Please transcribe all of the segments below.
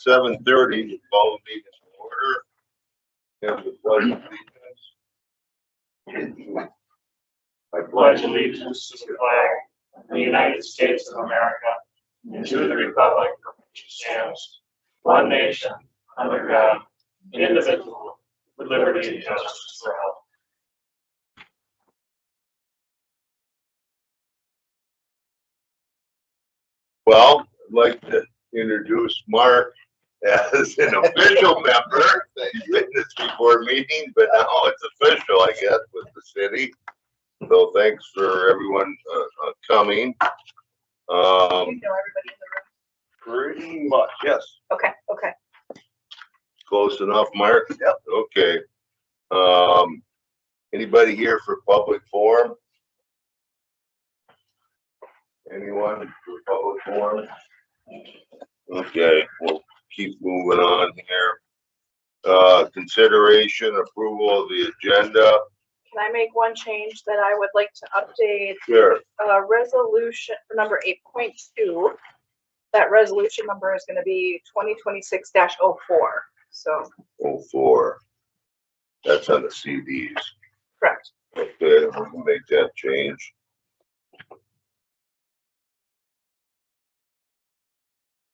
7:30, call the meeting to order. Have the pledge of allegiance. I pledge allegiance to the flag of the United States of America and to the republic for which it stands, one nation, under God, indivisible, with liberty and justice for all. Well, I'd like to introduce Mark as an official member. He's been this before meeting, but now it's official, I guess, with the city. So thanks for everyone coming. You know everybody in the room? Pretty much, yes. Okay. Close enough, Mark? Yep. Okay. Anybody here for public forum? Anyone for public forum? Okay, we'll keep moving on here. Consideration, approval of the agenda. Can I make one change that I would like to update? Sure. Resolution number 8.2. That resolution number is going to be 2026-04. So. 04. That's on the CDs. Correct. Okay, we can make that change.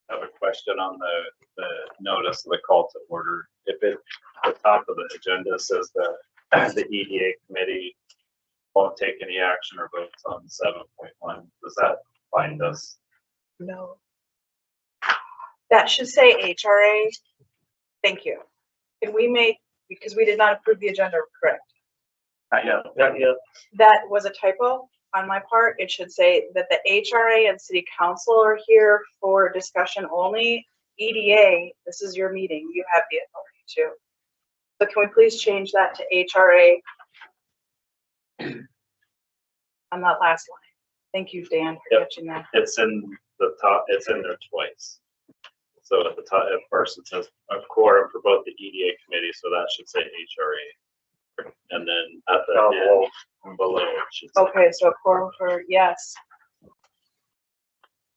I have a question on the notice of the call to order. If it, the top of the agenda says that the EDA committee won't take any action or votes on 7.1, does that bind us? No. That should say HRA. Thank you. Can we make, because we did not approve the agenda, correct? Not yet. That was a typo on my part. It should say that the HRA and city council are here for discussion only. EDA, this is your meeting. You have the authority to. So can we please change that to HRA on that last line? Thank you, Dan, for catching that. It's in the top, it's in there twice. So at the top, at first it says a quorum for both the EDA committee, so that should say HRA. And then at the end and below it should say. Okay, so a quorum for yes.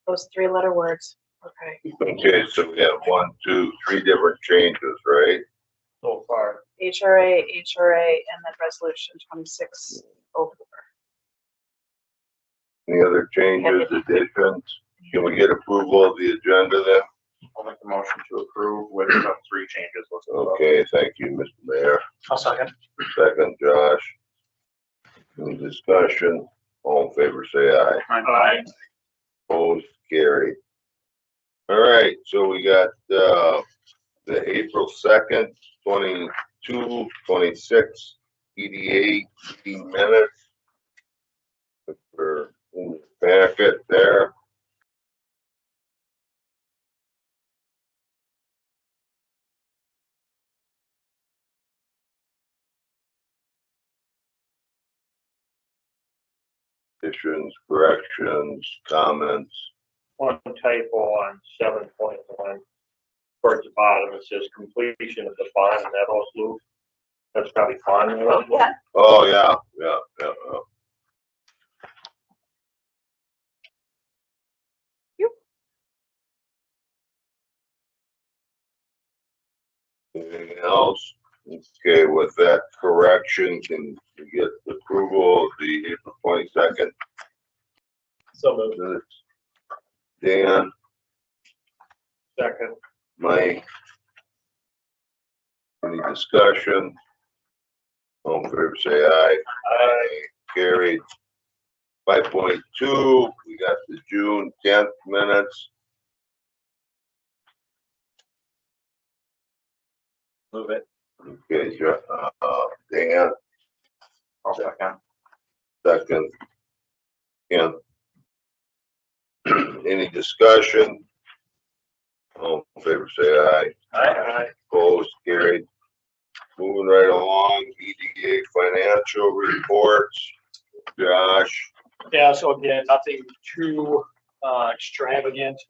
Those 3-letter words. Okay. Okay, so we have 1, 2, 3 different changes, right? So far. HRA, and then resolution 2604. Any other changes, additions? Can we get approval of the agenda then? I'll make the motion to approve with 3 changes. Okay, thank you, Mr. Mayor. I'll second. Second, Josh. Any discussion? All in favor, say aye. Aye. Opposed, carried. All right, so we got the April 2nd, 22, 26 EDA meeting minutes. For in the packet there. Additions, corrections, comments. One typo on 7.1. Towards the bottom, it says completion of the bond Meadows Loop. That's probably fun. Yeah. Oh, yeah. Anything else? Okay, with that correction, can we get approval of the April 22nd? So moved. Dan, Second. Mike. Any discussion? All in favor, say aye. Aye. Carried. 5.2, we got the June 10th minutes. Move it. Okay, Dan, I'll second. second. Ken. Any discussion? All in favor, say aye. Aye. Opposed, carried. Moving right along, EDA financial reports. Josh. Yeah, so again, nothing too extravagant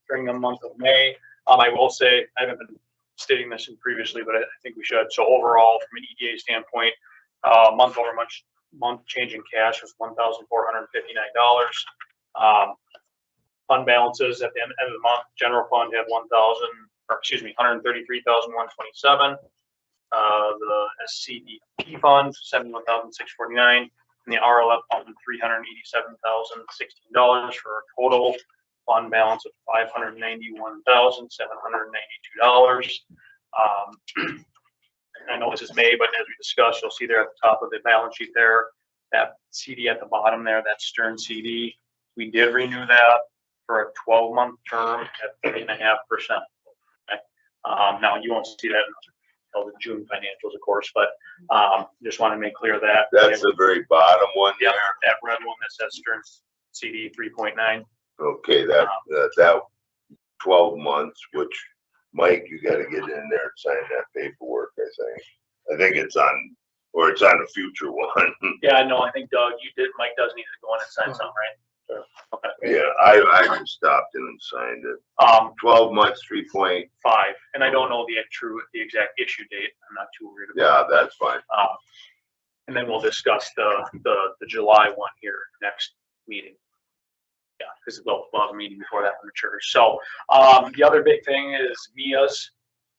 during the month of May. I will say, I haven't been stating this in previously, but I think we should. So overall, from an EDA standpoint, month over month change in cash was $1,459. fund balances at the end of the month. General fund had 133,127. The SCDP fund, 71,649, and the RLF fund, $387,016 for a total fund balance of $591,792. I know this is May, but as we discussed, you'll see there at the top of the balance sheet there, that CD at the bottom there, that Stern CD. We did renew that for a 12-month term at 3.5%. Okay. Now you won't see that until the June financials, of course, but just want to make clear that. That's the very bottom one Yeah, there. that red one that says Stern CD 3.9. Okay, that 12 months, which Mike, you gotta get in there and sign that paperwork, I think. I think it's on, or it's on a future one. Yeah, no, I think Doug, you did, Mike does need to go in and sign something, right? Okay. Yeah, I just stopped in and signed it. 12 months, 3.5. And I don't know the exact issue date. I'm not too worried about Yeah, it. that's fine. And then we'll discuss the July one here next meeting. Yeah, because we'll have a meeting before that matures. So the other big thing is Mia's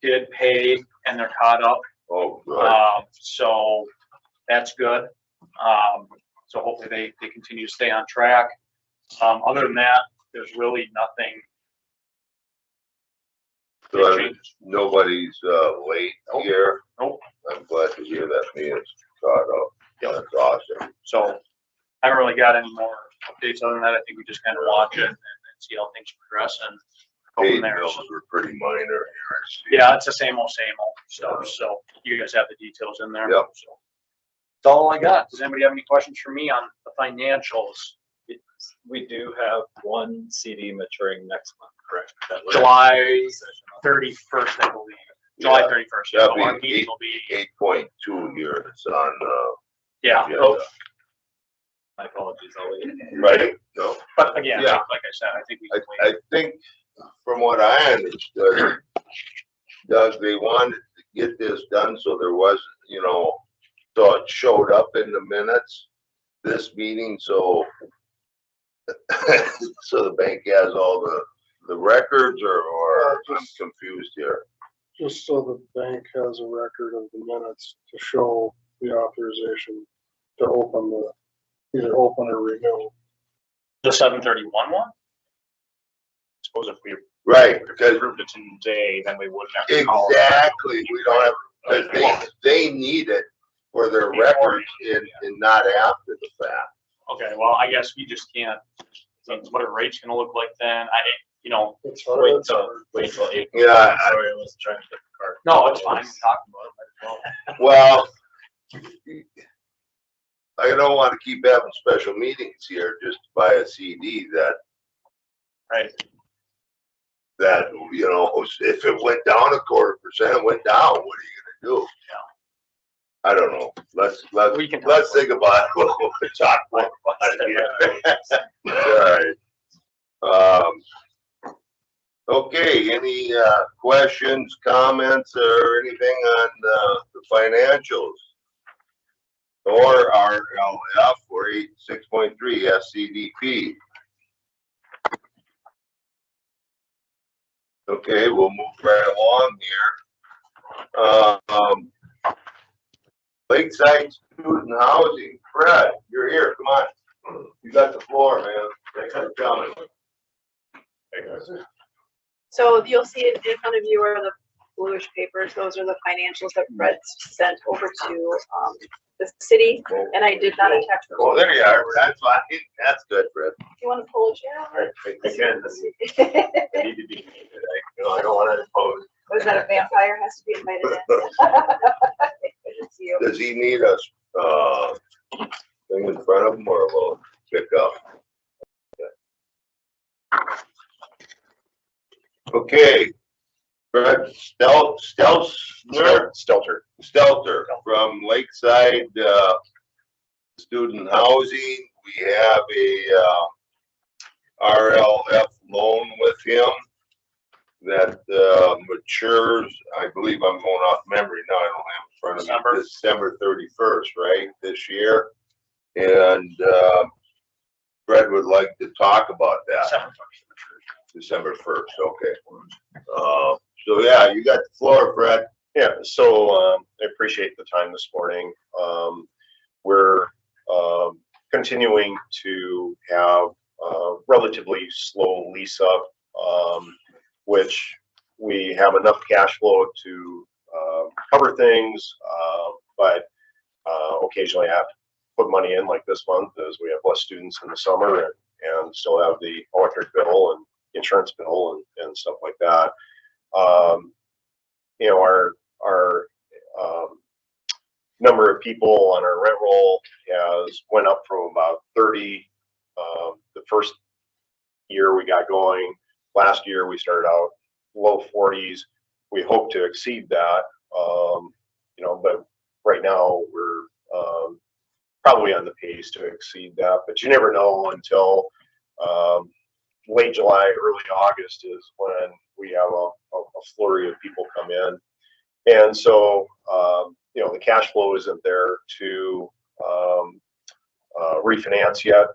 did pay and they're caught up. Oh, good. So that's good. So hopefully they continue to stay on track. Other than that, there's really nothing. So changes. nobody's late Nope. here. Nope. I'm glad to hear that Mia's caught up. Yep. That's awesome. So I haven't really got any more updates other than that. I think we just kind of watch it and see how things progress and go Paid from there. bills were pretty minor here. Yeah, it's the same old stuff. So you guys have the details in there. Yep. So that's all I got. Does anybody have any questions for me on the financials? We do have one CD maturing next month, correct? That was- July 31st, I believe. July 31st. That'll So our be meeting will be, 8.2 here. It's on, yeah. yeah. Oh, My apologies, I'll wait. right? No. but again, Yeah. like I said, I think we can wait. I think from what I understood, Doug, they wanted to get this done so there wasn't, so it showed up in the minutes, this meeting, so so the bank has all the records or I'm confused here. Just so the bank has a record of the minutes to show the authorization to either open or renew. The 731 one? Suppose if we Right, because approved it today, then we wouldn't have to call. exactly, we don't have, because they need it for their records and not after the fact. Okay, well, I guess we just can't, so what a rate's gonna look like then, It's Wait hard. till April. Yeah, Sorry, I was trying to get the card. no, it's fine, we talked about it, might as well. well, I don't want to keep having special meetings here just to buy a CD Right, that, if it went down 0.25%, it went down, what are you gonna do? Yeah. I don't know. Let's we can. think about it. We'll talk more about it here. All right. Okay, any questions, comments, or anything on the financials? Or RLF or 6.3 SCDP? Okay, we'll move right along here. Lakeside Student Housing, Fred, you're here, come on. You got the floor, man. Thanks for coming. So you'll see in front of you are the bluish papers. Those are the financials that Fred sent over to the city, and I did not attach. Oh, there you are. That's fine. That's good, Fred. You want to pull a chair? Again, I need to be, I don't want to impose. Was that a vampire has to be invited in? Good to see you. Does he need a thing in front of him or will pick up? Okay. Fred Stelter from Lakeside Student Housing. We have a RLF loan with him that matures, I believe I'm going off memory now, I don't have it in front of me, December 31st, right, this year. And Fred would like to talk about that. December 1st, okay. So yeah, you got the floor, Fred. Yeah, so I appreciate the time this morning. We're continuing to have relatively slow lease up, which we have enough cash flow to cover things, but occasionally I have to put money in like this month as we have less students in the summer and still have the electric bill and insurance bill and stuff like that. You know, our number of people on our rent roll has went up from about 30 the first year we got going. Last year we started out low 40s. We hope to exceed that, you know, but right now we're probably on the pace to exceed that, but you never know until late July, early August is when we have a flurry of people come in. And so, you know, the cash flow isn't there to refinance yet.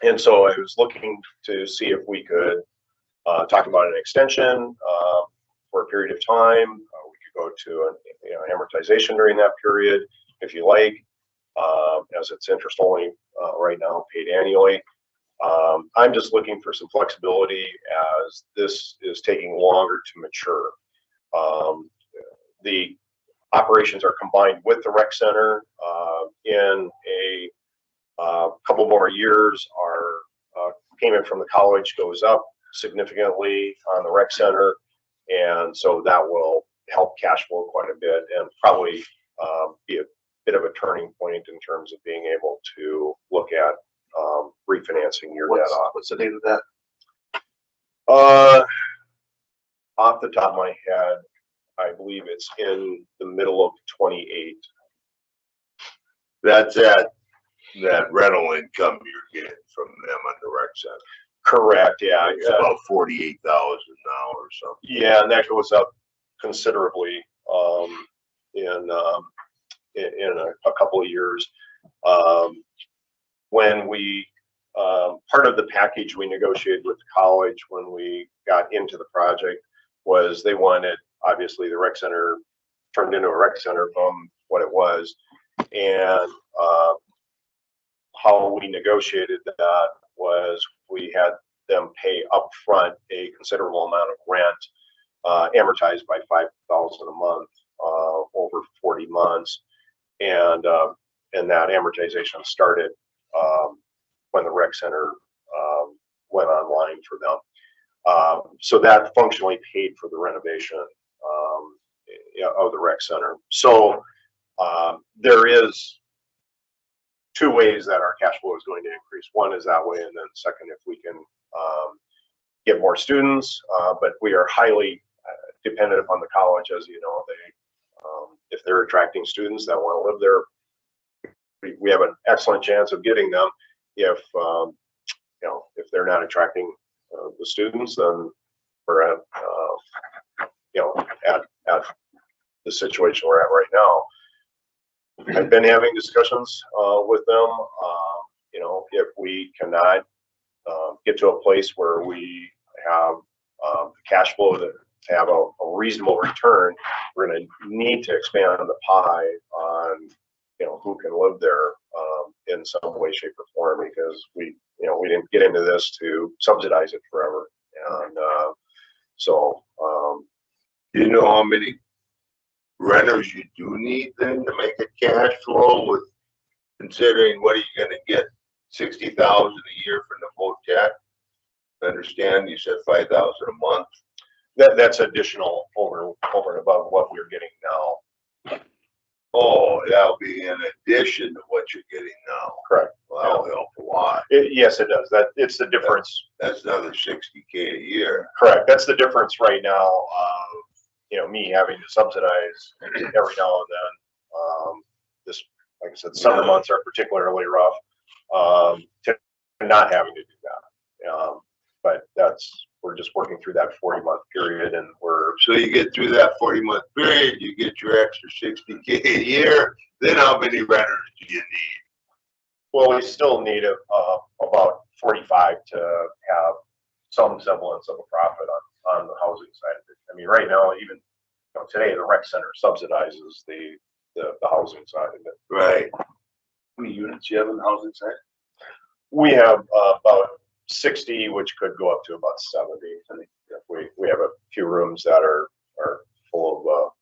And so I was looking to see if we could talk about an extension for a period of time. We could go to an amortization during that period, if you like, as it's interest only right now, paid annually. I'm just looking for some flexibility as this is taking longer to mature. The operations are combined with the rec center. In a couple more years, our payment from the college goes up significantly on the rec center, and so that will help cash flow quite a bit and probably be a bit of a turning point in terms of being able to look at refinancing your debt off. What's the date of that? Off the top of my head, I believe it's in the middle of 28. That's that rental income you're getting from them on the rec center. Correct, yeah. It's about 48,000 now or something. Yeah, and that goes up considerably in a couple of years. When we part of the package we negotiated with the college when we got into the project was they wanted, obviously, the rec center turned into a rec center from what it was, and how we negotiated that was we had them pay upfront a considerable amount of rent, amortized by $5,000 a month over 40 months, and that amortization started when the rec center went online for them. So that functionally paid for the renovation of the rec center. So there is two ways that our cash flow is going to increase. One is that way, and then second, if we can get more students, but we are highly dependent upon the college, as you know. If they're attracting students that want to live there, we have an excellent chance of getting them. If if they're not attracting the students, then we're at at the situation we're at right now. I've been having discussions with them. If we cannot get to a place where we have cash flow to have a reasonable return, we're going to need to expand the pie on who can live there in some way, shape, or form, because we didn't get into this to subsidize it forever. And so you know how many renters you do need then to make a cash flow, with considering what are you going to get, 60,000 a year from the motet? I understand you said 5,000 a month. that's additional over and above what we're getting now. Oh, that'll be in addition to what you're getting now. Correct. Well, that'll help a lot. Yes, it does. It's the difference. That's another 60K a year. Correct. That's the difference right now of me having to subsidize every now and then. This, like I said, summer months are particularly rough. To not having to do that. But we're just working through that 40-month period, and so you get through that 40-month period, you get your extra 60K a year. Then how many renters do you need? Well, we still need about 45 to have some semblance of a profit on the housing side of it. I mean, right now, even today, the rec center subsidizes the housing side of it. Right. How many units you have in the housing side? We have about 60, which could go up to about 70. And we have a few rooms that are full of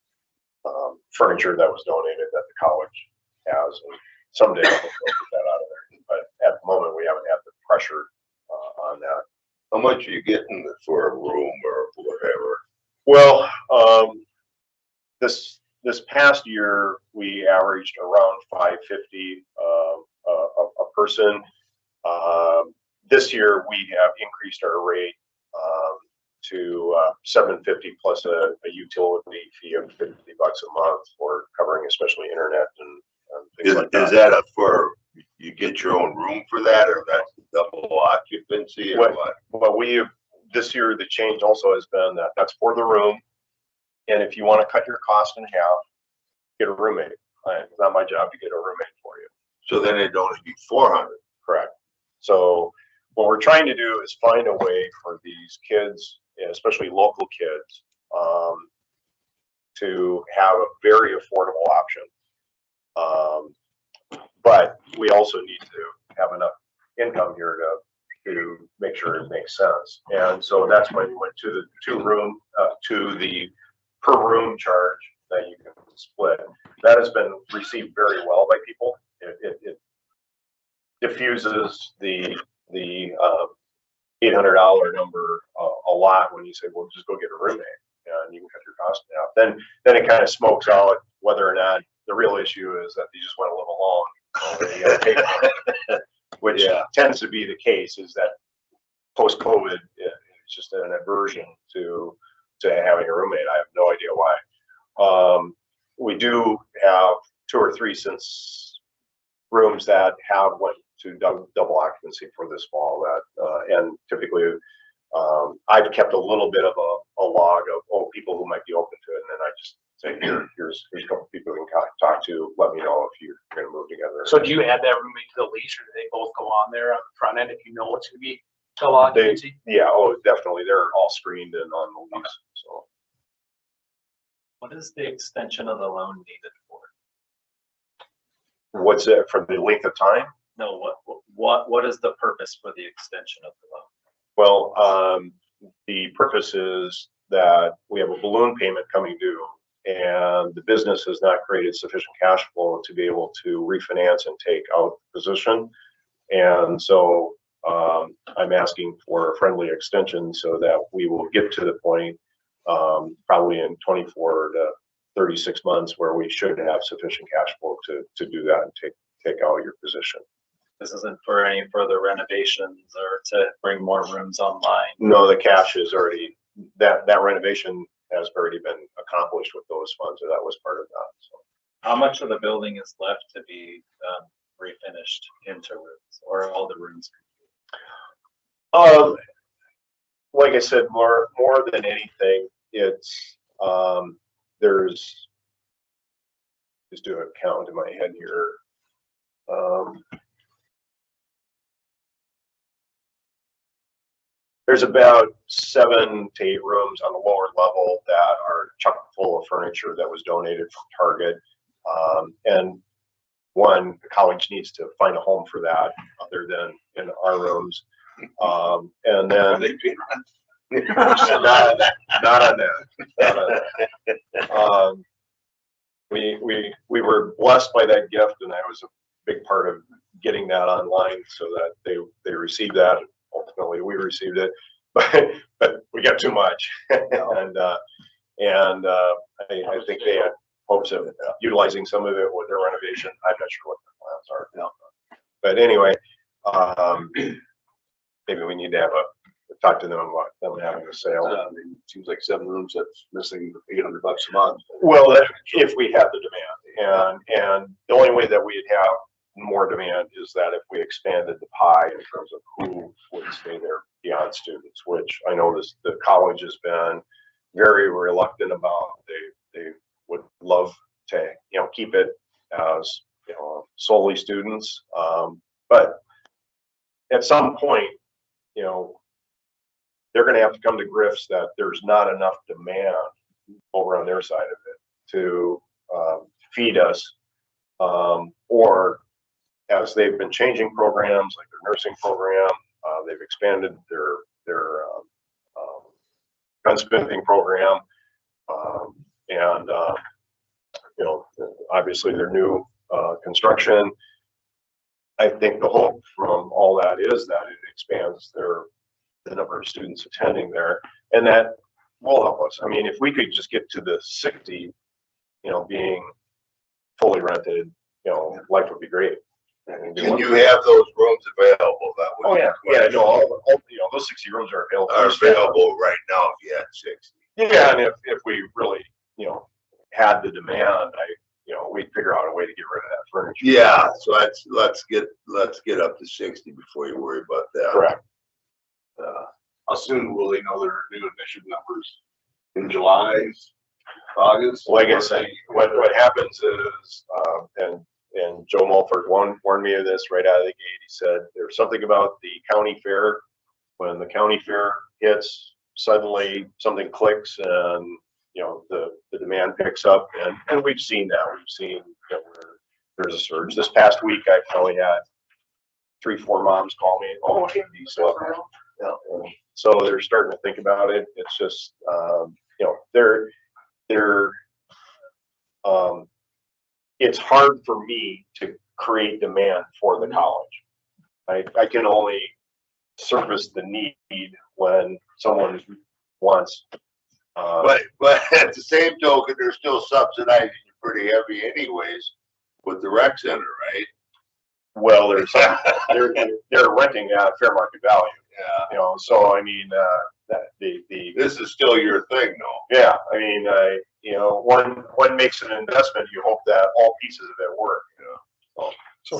furniture that was donated that the college has, and someday we'll get that out of there. But at the moment, we haven't had the pressure on that. How much are you getting for a room or whatever? Well, this past year we averaged around $550 a person. This year we have increased our rate to $750 plus a utility fee of $50 a month for covering especially internet and things like that. Is that for you get your own room for that, or that's double occupancy, or what? Well, this year the change also has been that that's for the room, and if you want to cut your cost in half, get a roommate. It's not my job to get a roommate for you. So then it'd only be 400. Correct. So what we're trying to do is find a way for these kids, especially local kids, to have a very affordable option. But we also need to have enough income here to make sure it makes sense. And so that's why we went to the to the per room charge that you can split. That has been received very well by people. It diffuses the $800 number a lot when you say, well, just go get a roommate and you can cut your cost down. Then it kind of smokes out whether or not the real issue is that you just want to live alone. You gotta pay for it, which tends to be the case, is that post-COVID, it's just an aversion to having a roommate. I have no idea why. We do have 2 or 3 rooms that have went to double occupancy for this fall. And typically, I've kept a little bit of a log of people who might be open to it, and then I just say, here's a couple people we can talk to. Let me know if you're going to move together. So do you add that roommate to the lease, or do they both go on there on the front end if you know what's going to be double occupancy? Yeah, oh, definitely. They're all screened and on the lease. So, What is the extension of the loan needed for? what's it for the length of time? No, what is the purpose for the extension of the loan? Well, the purpose is that we have a balloon payment coming due, and the business has not created sufficient cash flow to be able to refinance and take out the position. And so I'm asking for a friendly extension so that we will get to the point probably in 24 to 36 months where we should have sufficient cash flow to do that and take out your position. This isn't for any further renovations or to bring more rooms online. No, the cash is already, that renovation has already been accomplished with those funds, so that was part of that. So. How much of the building is left to be refinished into rooms, or all the rooms? Like I said, more than anything, it's there's, just do a count in my head here. There's about 7 to 8 rooms on the lower level that are chock full of furniture that was donated from Target. And one, the college needs to find a home for that other than in our rooms. And then not on that. We were blessed by that gift, and that was a big part of getting that online so that they received that. Ultimately, we received it, but we got too much, and I think they had hopes of utilizing some of it with their renovation. I'm not sure what the plans are, but anyway, maybe we need to have talk to them about them having a sale. It seems like 7 rooms that's missing $800 a month. Well, if we have the demand, and the only way that we'd have more demand is that if we expanded the pie in terms of who would stay there beyond students, which I know the college has been very reluctant about. They would love to keep it as solely students, but at some point, you know, they're gonna have to come to grips that there's not enough demand over on their side of it to feed us, or as they've been changing programs like their nursing program, they've expanded their gun spending program, and you know, obviously their new construction. I think the hope from all that is that it expands the number of students attending there, and that will help us. I mean, if we could just get to the 60, you know, being fully rented, you know, life would be great. And you have those rooms available? That would Oh yeah, yeah, no, all you know, those 60 rooms are available. are available right now if you had 60. Yeah, and if we really, you know, had the demand, you know, we'd figure out a way to get rid of that furniture. Yeah, so let's get up to 60 before you worry about that. Correct. How soon will they know their new admission numbers? In July, August? Like I say, what happens is, and Joe Mulford warned me of this right out of the gate. He said there's something about the county fair. When the county fair hits, suddenly something clicks, and you know the demand picks up, and we've seen that. We've seen that there's a surge. This past week, I probably had 3-4 moms call me. Oh, hey, so yeah, so they're starting to think about it. It's just you know, it's hard for me to create demand for the college. I can only service the need when someone wants. But at the same token, they're still subsidizing you pretty heavy anyways with the rec center, right? Well, they're renting at fair market value. Yeah. You know, so I mean, This is still your thing, though. yeah, I mean, you know, one makes an investment, you hope that all pieces of it work. You know? So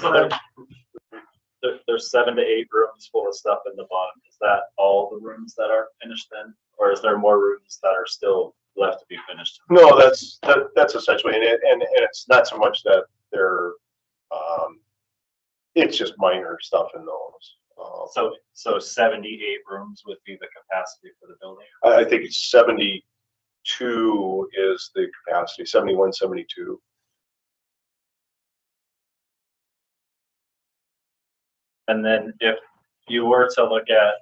there's 7 to 8 rooms full of stuff in the bottom. Is that all the rooms that are finished then? Or is there more rooms that are still left to be finished? No, that's essentially it, and it's not so much that they're, it's just minor stuff in those. So 78 rooms would be the capacity for the building? I think it's 72 is the capacity, 71, 72. And then if you were to look at,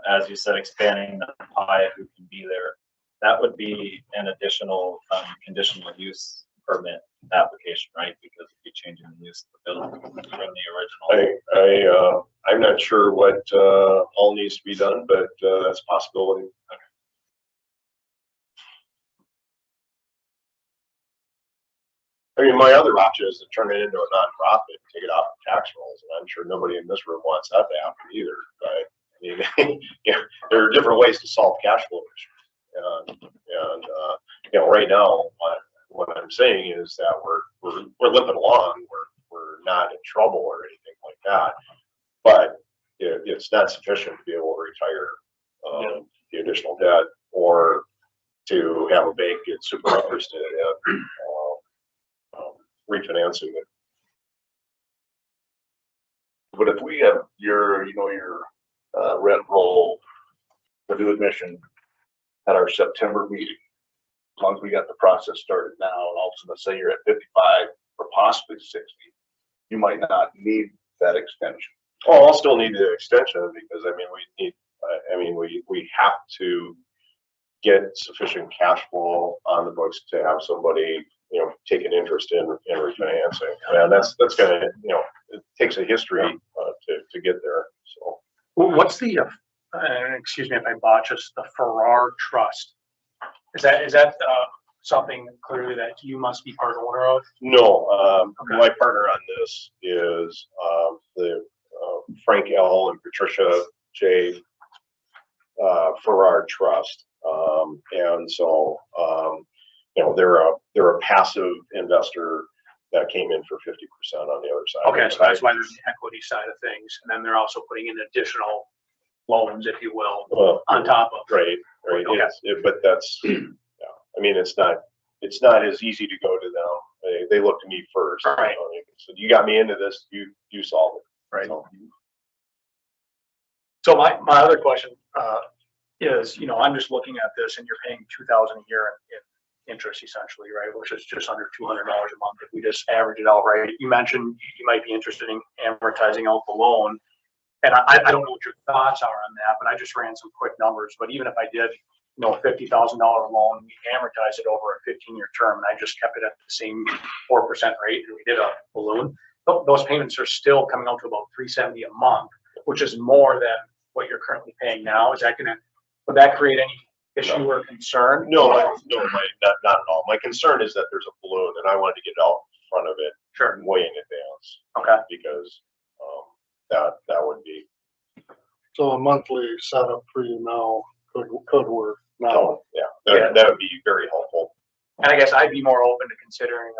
as you said, expanding the pie, who can be there, that would be an additional conditional use permit application, right? Because if you're changing the use of the building from the original. I'm not sure what all needs to be done, but that's a possibility. I mean, my other option is to turn it into a nonprofit, take it off the tax rolls, and I'm sure nobody in this room wants that to happen either. But I mean, yeah, there are different ways to solve cash flow issues, and you know, right now, what I'm saying is that we're limping along. We're not in trouble or anything like that, but it's not sufficient to be able to retire the additional debt or to have a bank get super interested in refinancing it. But if we have your rent roll, the new admission at our September meeting, as long as we got the process started now, and also let's say you're at 55 or possibly 60, you might not need that extension. Oh, I'll still need the extension because I mean we have to get sufficient cash flow on the books to have somebody, you know, take an interest in refinancing. And that's gonna, you know, it takes a history to get there. So What's the, excuse me if I botch this, the Farrar Trust? Is that something clearly that you must be part owner of? no, Okay. my partner on this is the Frank L. and Patricia J. Farrar Trust, and so you know, they're a passive investor that came in for 50% on the other side. Okay, so that's why there's the equity side of things, and then they're also putting in additional loans, if you will, on top of. Right. Okay. But that's, yeah, I mean, it's not as easy to go to them. They look to me first. Right. You know, so you got me into this, you solve it. Right. So my other question, is, I'm just looking at this and you're paying $2,000 a year in interest essentially, right? Which is just under $200 a month if we just average it out, right? You mentioned you might be interested in amortizing out the loan. And I don't know what your thoughts are on that, but I just ran some quick numbers. But even if I did, a $50,000 loan, we amortize it over a 15-year term, and I just kept it at the same 4% rate, and we did a balloon. Those payments are still coming out to about $370 a month, which is more than what you're currently paying now. Would that create any issue or concern? No, not at all. My concern is that there's a balloon, and I wanted to get out in front of it way in advance. Okay. Because that would be. So a monthly setup for you now could work now. Oh, yeah, that would be very helpful. And I guess I'd be more open to considering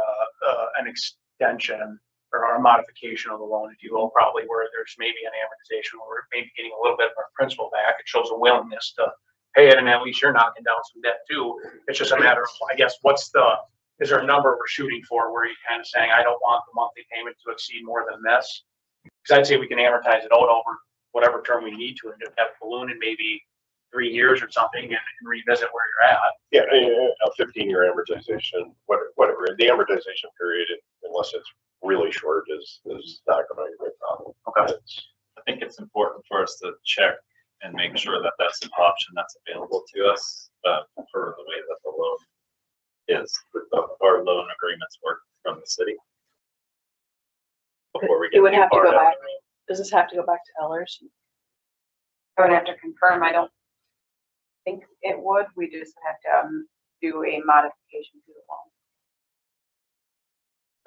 an extension or a modification of the loan, if you will, probably where there's maybe an amortization or maybe getting a little bit of our principal back. It shows a willingness to pay it, and at least you're knocking down some debt too. It's just a matter of, I guess, is there a number we're shooting for where you're kind of saying, I don't want the monthly payment to exceed more than this? Because I'd say we can amortize it out over whatever term we need to, and just have a balloon in maybe 3 years or something and revisit where you're at. Yeah, a 15-year amortization, whatever. The amortization period, unless it's really short, is not going to be a problem. Okay. I think it's important for us to check and make sure that that's an option that's available to us for the way that the loan is, our loan agreements work from the city. Before we get It would too have to far go down back. the road. Does this have to go back to Ellers? I would have to confirm. I don't think it would. We just have to do a modification to the loan.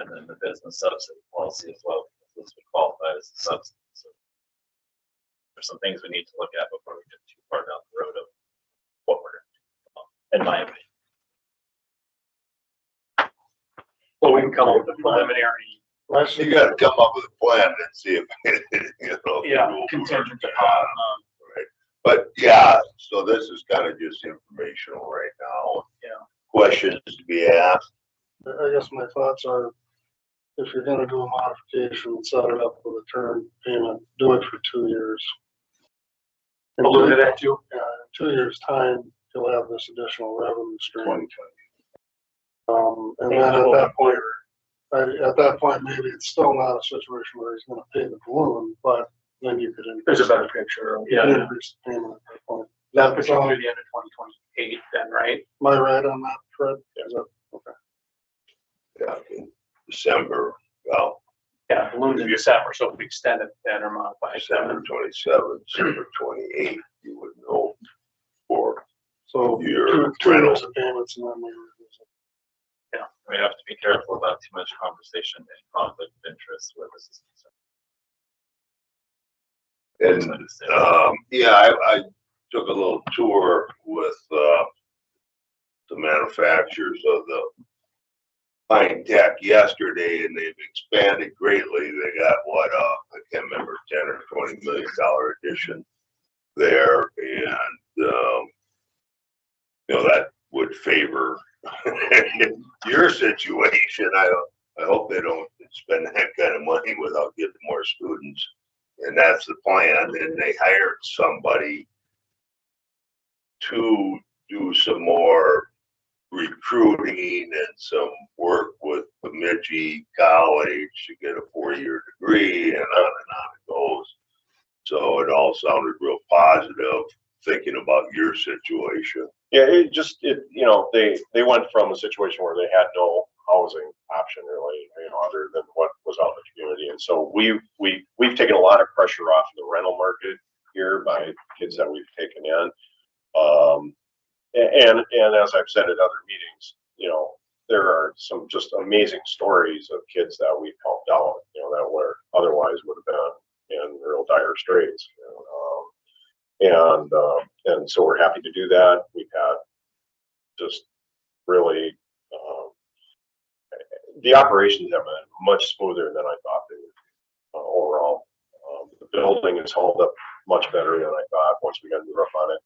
And then the business subsidy policy as well. This would qualify as a subsidy. So there's some things we need to look at before we get too far down the road of what we're going to do, in my opinion. Well, we can come up with a preliminary. You gotta come up with a plan and see if, Contingent upon. Right. But yeah, so this is kind of just informational right now. Yeah. Questions to be asked. I guess my thoughts are, if you're gonna do a modification, set it up with a term payment, do it for 2 years. And Balloon to that too? in 2 years' time, you'll have this additional revenue stream. 2020. And then at that point, maybe it's still not a situation where he's gonna pay the balloon, but then you could There's a increase, better picture. you could increase the payment at that point. That puts you through the end of 2028 then, right? Am I right on that, Fred? Is that, okay. Yeah, in December, well, Yeah, balloons in December, so if we extend it then or modify it. December 27, December 28, you would know for So your two rental. years of payments and then we revisit. Yeah, we have to be careful about too much conversation and conflict of interest where this is concerned. And, yeah, I took a little tour with, the manufacturers of the Pine Tech yesterday, and they've expanded greatly. They got I can't remember, 10 or $20 million addition there. And, that would favor your situation. I hope they don't spend that kind of money without getting more students. And that's the plan. And they hired somebody to do some more recruiting and some work with Bemidji College to get a 4-year degree, and on it goes. So it all sounded real positive, thinking about your situation. Yeah, they went from a situation where they had no housing option really, other than what was out in the community. And so we've taken a lot of pressure off the rental market here by kids that we've taken in. And as I've said at other meetings, there are some just amazing stories of kids that we've helped out, that were otherwise would have been in real dire straits. And so we're happy to do that. We've had just really, the operations have been much smoother than I thought they would overall. The building has held up much better than I thought once we got the roof on it.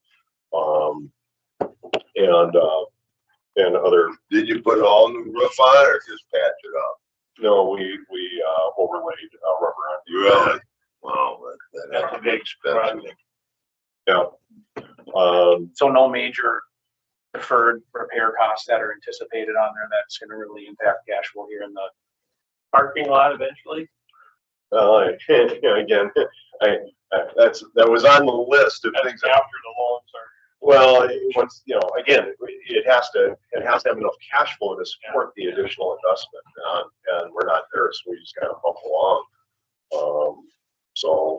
And other. Did you put all new roof on it or just patch it up? No, we overlaid rubber on. Really? Wow, that's a big expensive. Yeah. So no major deferred repair costs that are anticipated on there that's gonna really impact cash flow here in the Parking lot eventually. Again, that was on the list of things. After the loans are. Well, once, again, it has to have enough cash flow to support the additional investment, and we're not there, so we just kind of bump along. So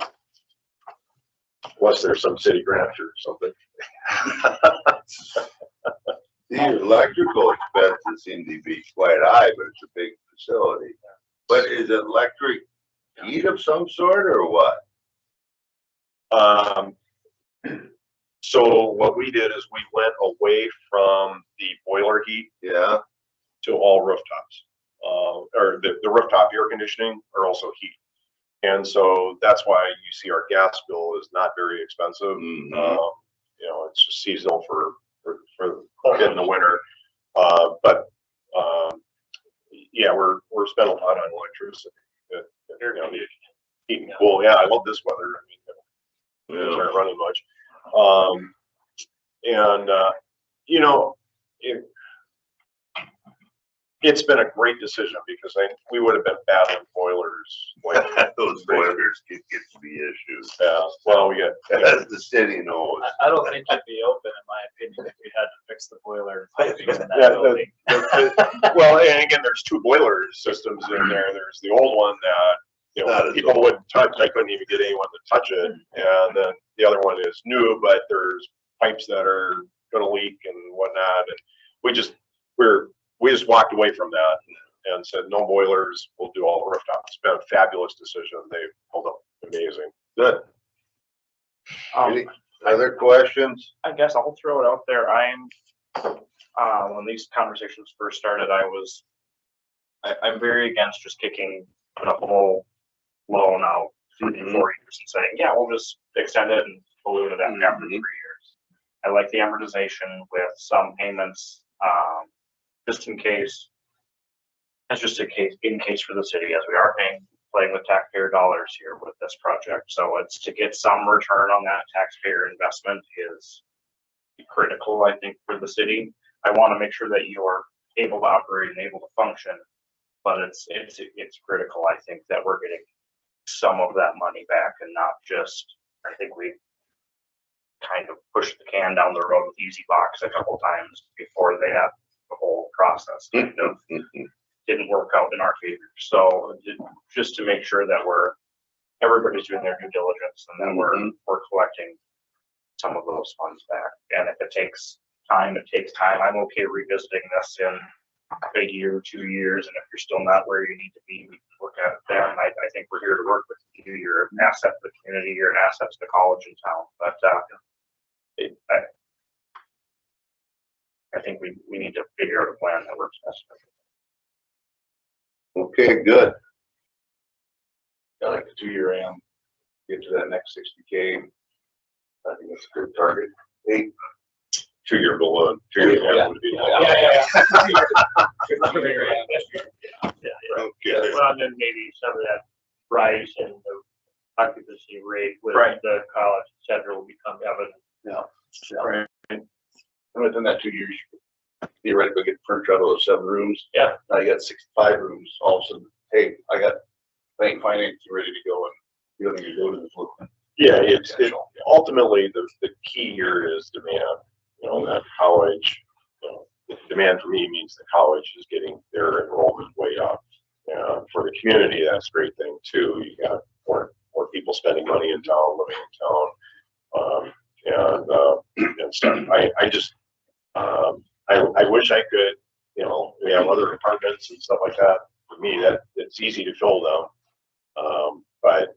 unless there's some city grant or something. The electrical expenses seem to be quite high, but it's a big facility. But is it electric heat of some sort or what? So what we did is we went away from the boiler heat, Yeah. to all rooftops. Or the rooftop air conditioning are also heat. And so that's why you see our gas bill is not very expensive. Mhm. It's just seasonal for in the winter. But yeah, we're spending a lot on electricity. The heat and cool. Yeah, I love this weather. I mean, things aren't running much. It's been a great decision because we would have been battling boilers. Those boilers get to be issues. Yeah, well, we get. As the city knows. I don't think it'd be open, in my opinion, if we had to fix the boiler and piping in that Yeah, building. Well, and again, there's two boiler systems in there. There's the old one that, Not as people wouldn't touch. I couldn't even get anyone to touch it. And then the other one is new, but there's pipes that are gonna leak and whatnot. And we just walked away from that and said, no boilers, we'll do all the rooftops. It's been a fabulous decision. They've held up amazing. Good. Any other questions? I guess I'll throw it out there. When these conversations first started, I'm very against just kicking a whole loan out for 4 years and saying, yeah, we'll just extend it and balloon it out after 3 years. I like the amortization with some payments, just in case. That's just in case for the city, as we are playing with taxpayer dollars here with this project. So it's to get some return on that taxpayer investment is critical, I think, for the city. I want to make sure that you're able to operate and able to function, but it's critical, I think, that we're getting some of that money back and not just, I think we kind of pushed the can down the road with Easy Box a couple times before they had the whole process kind of didn't work out in our favor. So just to make sure that everybody's doing their due diligence and then we're collecting some of those funds back. And if it takes time, it takes time. I'm okay revisiting this in a year, 2 years, and if you're still not where you need to be, we can look at that. I think we're here to work with you. You're an asset to the community. You're an asset to the college in town. But I think we need to figure out a plan that works best. Okay, good. I like the 2-year AM, get to that next 60K. I think that's a good target. 2-year balloon. 2-year Yeah. would be Yeah. Okay. Well, and then maybe some of that rise in the occupancy rate with Right. the college, et cetera, will become evident. Right. And within that 2 years, you could theoretically get furniture out of those 7 rooms. Yeah. Now you got 65 rooms. All of a sudden, hey, I got bank financing ready to go, and you don't need to go to the floor. Yeah, ultimately the key here is demand. That college, demand for me means the college is getting their enrollment way up. For the community, that's a great thing too. You got more people spending money in town, living in town, and stuff. I wish I could, we have other apartments and stuff like that. For me, that it's easy to fill them. But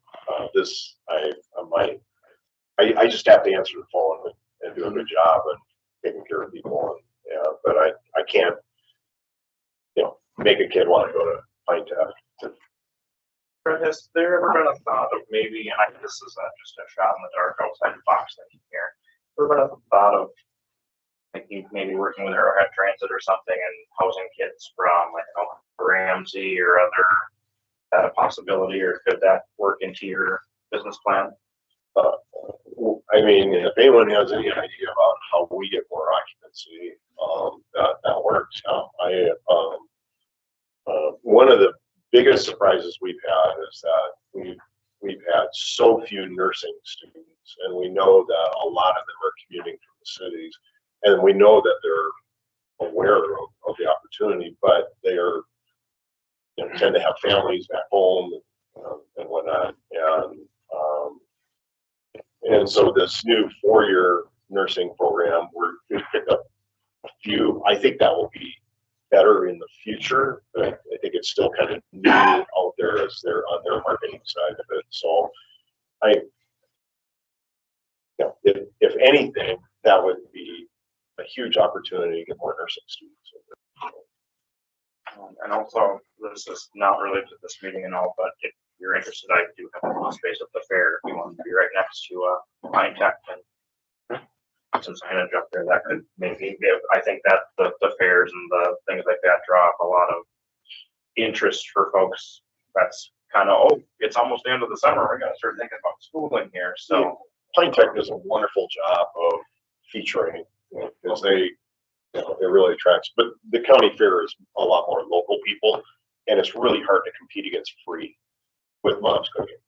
this, I just have to answer the phone and do a good job and taking care of people. But I can't, make a kid want to go to Pine Tech. Has there ever been a thought of maybe, and this is just a shot in the dark outside the box thinking here, ever been a thought of maybe working with Arrowhead Transit or something and housing kids from, Ramsey or other, that a possibility, or could that work into your business plan. I mean, if anyone has any idea about how we get more occupancy, that works. One of the biggest surprises we've had is that we've had so few nursing students, and we know that a lot of them are commuting from the cities, and we know that they're aware of the opportunity, but they are, tend to have families back home and whatnot, and so this new 4-year nursing program, we picked up a few. I think that will be better in the future, but I think it's still kind of new out there as they're on their marketing side of it. So if anything, that would be a huge opportunity to get more nursing students. And also, this is not related to this meeting and all, but if you're interested, I do have a space at the fair. If you want to be right next to Pine Tech and some signage up there, that could maybe give, I think that the fairs and the things like that draw up a lot of interest for folks. That's kind of, oh, it's almost the end of the summer. We're going to start thinking about schooling here. So Pine Tech does a wonderful job of featuring, because they it really attracts, but the county fair is a lot more local people, and it's really hard to compete against free with Mom's Cooking.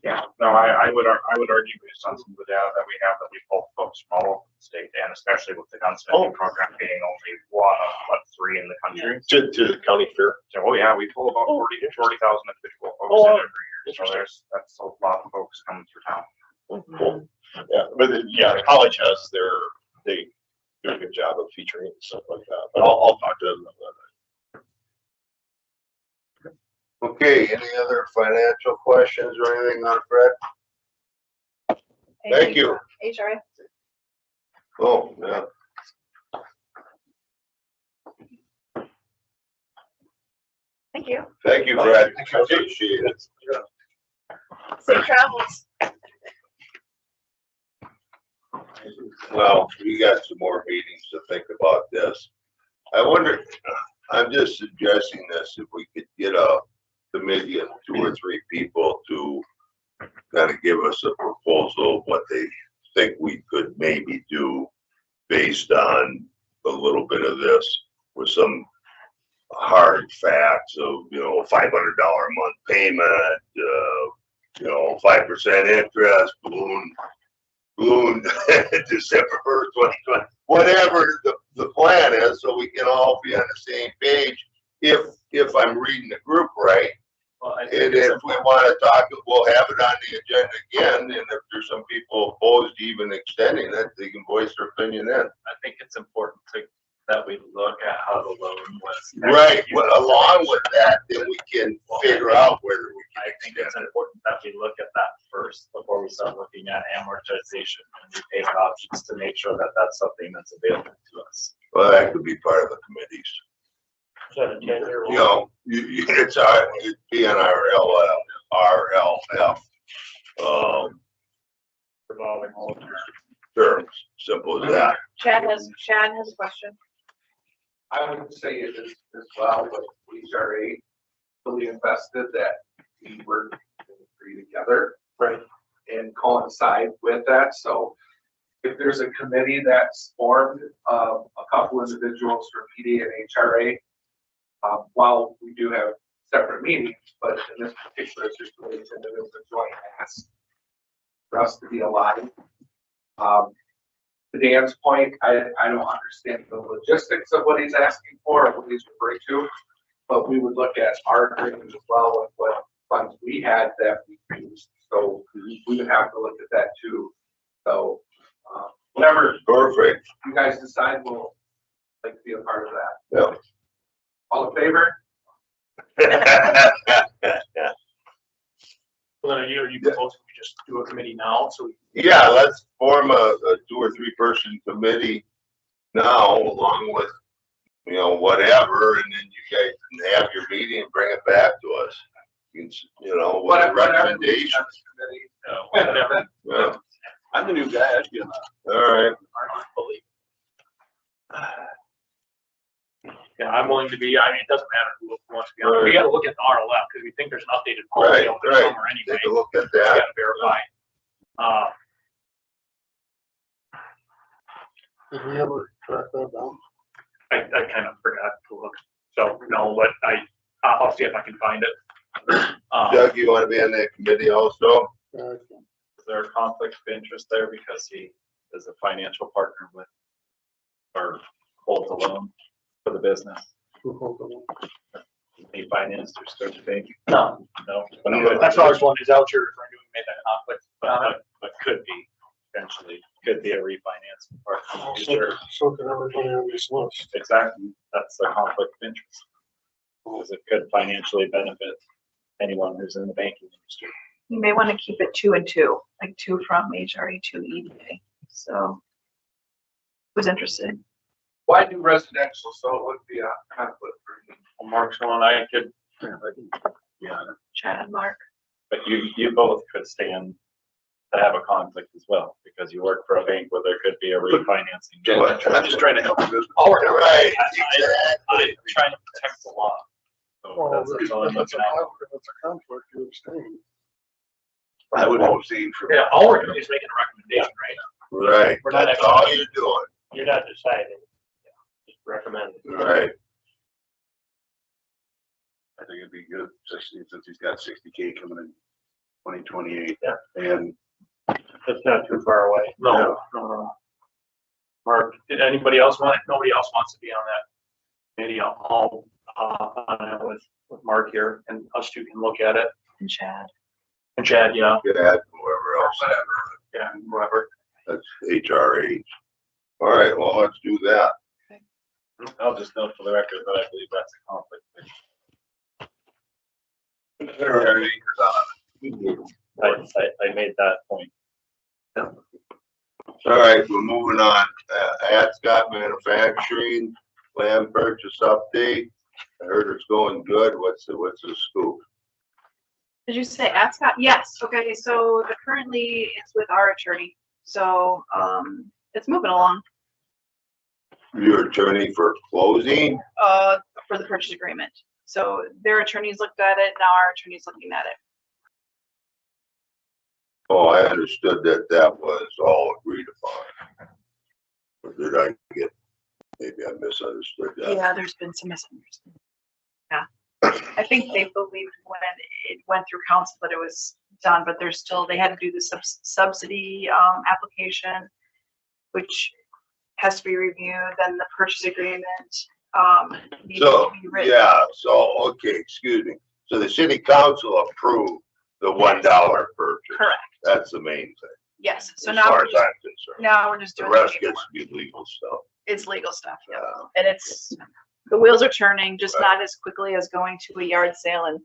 yeah, no, I would argue based on some of the data that we have that we pull folks from all over the state, and especially with the gunsmithing program being only one of 3 in the country. To the county fair. So, oh yeah, we pull about 40,000 individual folks in every year. So that's a lot of folks coming through town. Cool. Yeah, but the college has they do a good job of featuring and stuff like that. But I'll talk to them about that. Okay, any other financial questions or anything on Fred? Thank you. HRA. Oh, yeah. Thank you. Thank you, Fred. Appreciate it. Safe travels. Well, we got some more meetings to think about this. I wonder, I'm just suggesting this, if we could get a committee of 2 or 3 people to kind of give us a proposal of what they think we could maybe do based on a little bit of this with some hard facts of, $500 a month payment, 5% interest, balloon December 1st, 2020, whatever the plan is, so we can all be on the same page. If I'm reading the group right, and if we want to talk, we'll have it on the agenda again. And if there's some people opposed to even extending it, they can voice their opinion then. I think it's important that we look at how the loan was. Right. Well, along with that, then we can figure out whether we can. I think it's important that we look at that first before we start looking at amortization and repayment options to make sure that that's something that's available to us. Well, that could be part of the committees. It'd be on our RLF. Revolving all Sure, simple as that. Chad has a question. I would say it is as well, but we are fully invested that we work together. Right. And coincide with that. So if there's a committee that's formed of a couple individuals from EDA and HRA, while we do have separate meetings, but in this particular situation, it was a joint ask for us to be aligned. To Dan's point, I don't understand the logistics of what he's asking for or what he's referring to, but we would look at our agreement as well with what funds we had that we used. So we would have to look at that too. So whatever Perfect. you guys decide, we'll like to be a part of that. Yeah. All in favor? Well, then are you proposing we just do a committee now? So Yeah, let's form a 2 or 3 person committee now, along with, whatever, and then you guys can have your meeting and bring it back to us. What a recommendation. whatever. Yeah. I'm the new guy. All right. Yeah, I'm willing to be. I mean, it doesn't matter who wants to be on. We gotta look at the RLF, because we think there's an updated Right, policy over the right. summer anyway. Take a look at We that. gotta verify. Did we ever track that down? I kind of forgot to look, so no, but I'll see if I can find it. Doug, you wanna be on that committee also? Yeah, Is there a conflict of interest there because he is a financial partner with, or holds a loan for the business? He financed or starts bank? No, No, that's what I was wondering, is that what you're referring to, we made that conflict? but could be, eventually, could be a refinance partner in the future. So can everybody on this list. Exactly, that's the conflict of interest. Because it could financially benefit anyone who's in the banking industry. You may want to keep it 2 and 2, like 2 from HRA, 2 EDA. So who's interested? Why do residential, so it wouldn't be a conflict for you? Mark's one, I could, Yeah, Chad and Mark. but you both could stand to have a conflict as well, because you work for a bank where there could be a refinancing. I'm just trying to help you. Right. I'm trying to protect the law. So Well, that's all I'm that's looking at. a conflict, you abstain. I would abstain from. Yeah, all we're doing is making a recommendation, right? Right, We're not that's actually- all you're doing, You're not deciding. Just recommend. right? I think it'd be good, especially since he's got 60K coming in 2028. Yeah. And That's not too far away. No. Mark, did anybody else want it? Nobody else wants to be on that committee. I'll on it with Mark here, and us two can look at it. And Chad. And Chad, yeah, Yeah, whoever else, yeah, whoever. that's HRA. All right, well, let's do that. I'll just note for the record that I believe that's a conflict. I made that point. All right, we're moving on. Ascot Manufacturing, land purchase update. I heard it's going good. What's the scoop? Did you say Ascot? Yes. Okay, so currently it's with our attorney. So it's moving along Your attorney for closing? for the purchase agreement. So their attorneys looked at it, now our attorney's looking at it. Oh, I understood that was all agreed upon. Or did I maybe I misunderstood that? Yeah, there's been some misunderstanding. Yeah. I think they believed when it went through council that it was done, but they had to do the subsidy application, which has to be reviewed, then the purchase agreement needs So, to be written. yeah, so, okay, excuse me. So the city council approved the $1 purchase. Correct. That's the main thing. Yes. So As now far we're as just, I'm concerned. now we're just The doing the rest paperwork. gets to be legal stuff. It's legal stuff, yeah. And it's, the wheels are turning, just not as quickly as going to a yard sale and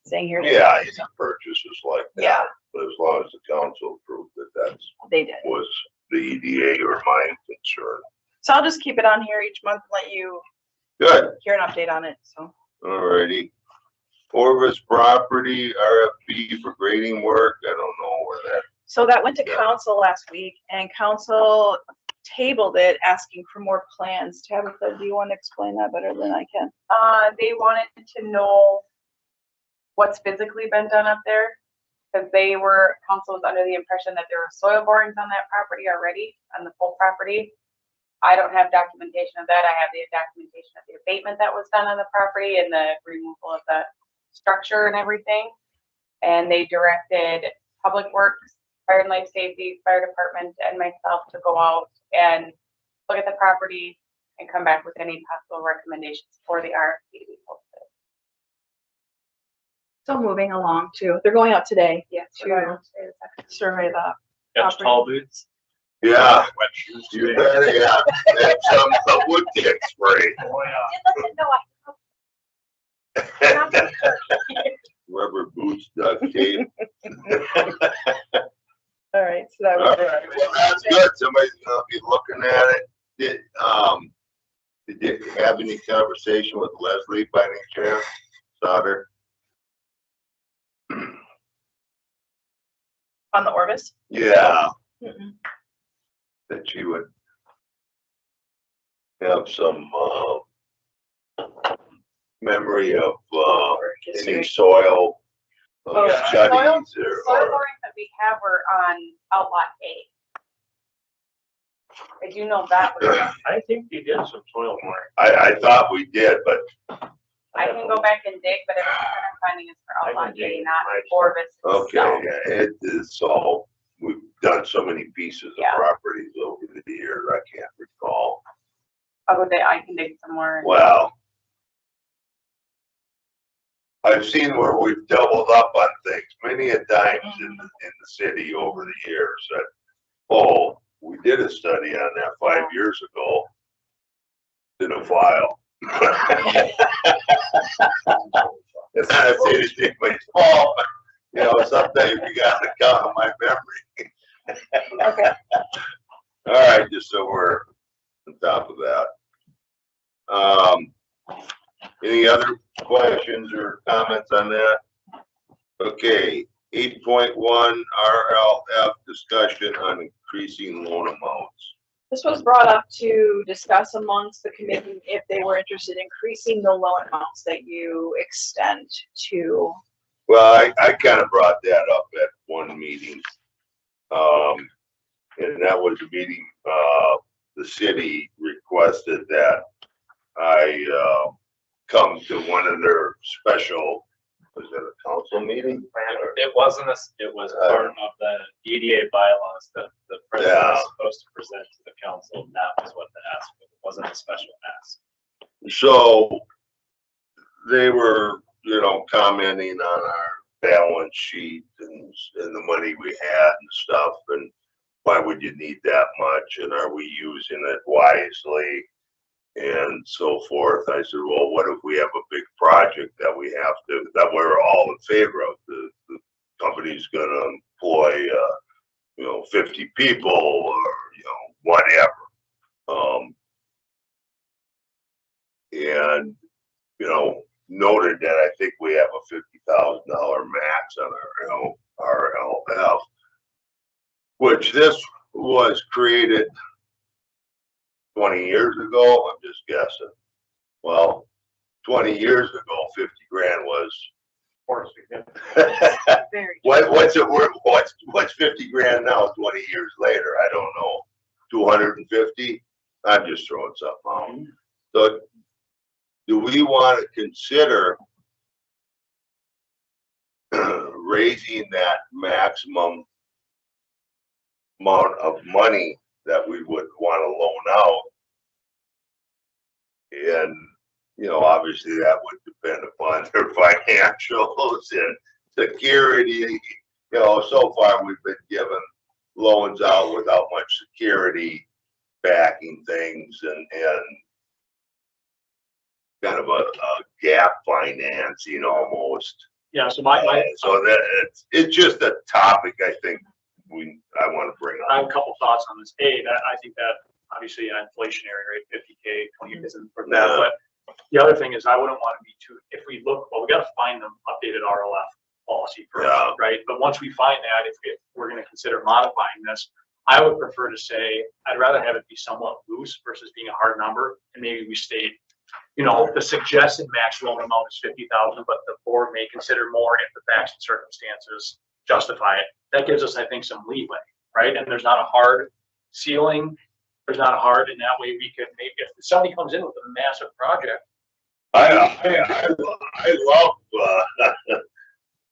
saying here. Yeah, any purchases like that. Yeah. But as long as the council approved that They did. was the EDA or my concern. So I'll just keep it on here each month, and let you Good, hear an update on it, so. alrighty. Orvis property, RFP for grading work, I don't know where that, So that went to Yeah. council last week, and council tabled it, asking for more plans. Tabitha, do you want to explain that better than I can? They wanted to know what's physically been done up there. Cause council was under the impression that there were soil borings on that property already, on the full property. I don't have documentation of that. I have the documentation of the abatement that was done on the property and the removal of the structure and everything. And they directed Public Works, Fire and Life Safety, Fire Department, and myself to go out and look at the property and come back with any possible recommendations for the RFP we posted. Still moving along too. They're going out today. Yeah. We're going To out today the second. survey that. Got your tall boots? yeah, Wet shoes you today? better, yeah, and some wood tick spray. Oh, yeah. Rubber boots, duct tape. All right, so that All was. right, well, that's good. Somebody's gonna be looking at it. Did you have any conversation with Leslie by any chance? Sauter? On the Orvis? Yeah, Mm-mm. that she would have some, memory of, Just any so soil Oh, studies soil or, borings that we have were on outlot A. I do know that was, I think you did some soil boring. I thought we did, but I can go back and dig, but everything that I'm finding is for I can outlot dig A, in not my Orvis okay, itself. yeah, it is all, we've done so many pieces Yeah. of properties over the years, I can't recall. I'll go dig, I can dig some more. Well, I've seen where we've doubled up on things many a times in the city over the years that, oh, we did a study on that 5 years ago. Did a file. It's not anything but fault, but, you know, sometimes you gotta count on my memory. Okay. All right, just so we're on top of that. Any other questions or comments on that? Okay, 8.1 RLF discussion on increasing loan amounts. this was brought up to discuss amongst the committee if they were interested in increasing the loan amounts that you extend to. Well, I kind of brought that up at one meeting. And that was a meeting, the city requested that I, come to one of their special, was it a council meeting? It wasn't it was part of the EDA bylaws that the president Yeah. was supposed to present to the council, and that was what the ask was. It wasn't a special ask. So they were, you know, commenting on our balance sheet and the money we had and stuff, and why would you need that much, and are we using it wisely, and so forth. I said, well, what if we have a big project that we have to, that we're all in favor of? The company's gonna employ, you know, 50 people or, you know, whatever. And, you know, noted that I think we have a $50,000 max on our RLF, which this was created 20 years ago. I'm just guessing. Well, 20 years ago, 50 grand was. Very. What's it worth? What's 50 grand now, 20 years later? I don't know. 250? I'm just throwing something out. So do we want to consider raising that maximum amount of money that we would want to loan out? And, you know, obviously that would depend upon their financials and security. You know, so far we've been given loans out without much security backing things and kind of a gap financing almost. Yeah, so So that it's just a topic I think I want to bring I up. have a couple thoughts on this. I think that obviously an inflationary rate, 50K, 20 isn't for that, Yeah. but the other thing is I wouldn't want to be too, if we look, well, we got to find them updated RLF policy first, Yeah. right? But once we find that, if we're going to consider modifying this, I would prefer to say, I'd rather have it be somewhat loose versus being a hard number. And maybe we state, you know, the suggested max loan amount is 50,000, but the board may consider more if the facts and circumstances justify it. That gives us, I think, some leeway, right? And there's not a hard ceiling. There's not a hard, and that way we could maybe, if somebody comes in with a massive project. I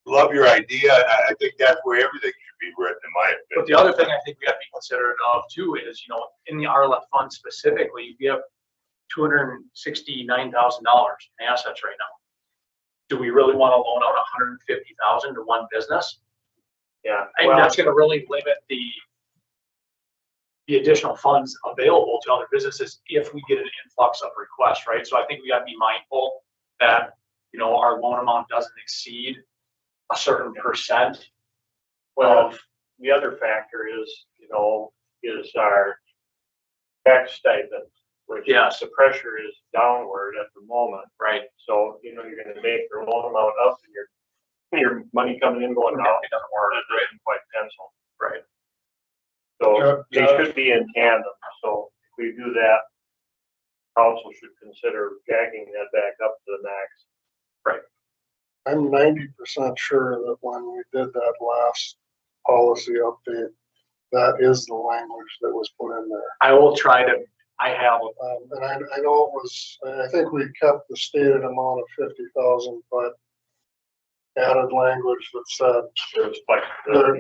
love your idea. I think that's where everything should be written, in my But opinion. the other thing I think we have to be considerate of too is, you know, in the RLF fund specifically, we have $269,000 in assets right now. Do we really want to loan out 150,000 to one business? Yeah. And that's going to really limit the additional funds available to other businesses if we get an influx of requests, right? So I think we got to be mindful that, you know, our loan amount doesn't exceed a certain percent. Well, the other factor is, you know, is our tax stipend, which Yes. the pressure is downward at the moment. Right. So, you know, you're gonna make your loan amount up and your money coming in going down. It doesn't work. It doesn't quite pencil. Right. So they should be in tandem. So if we do that, council should consider jacking that back up to the max. I'm 90% sure that when we did that last policy update, that is the language that was put in there. I will try to, I have, And I know it was, I think we kept the stated amount of 50,000, but added language that said There's like,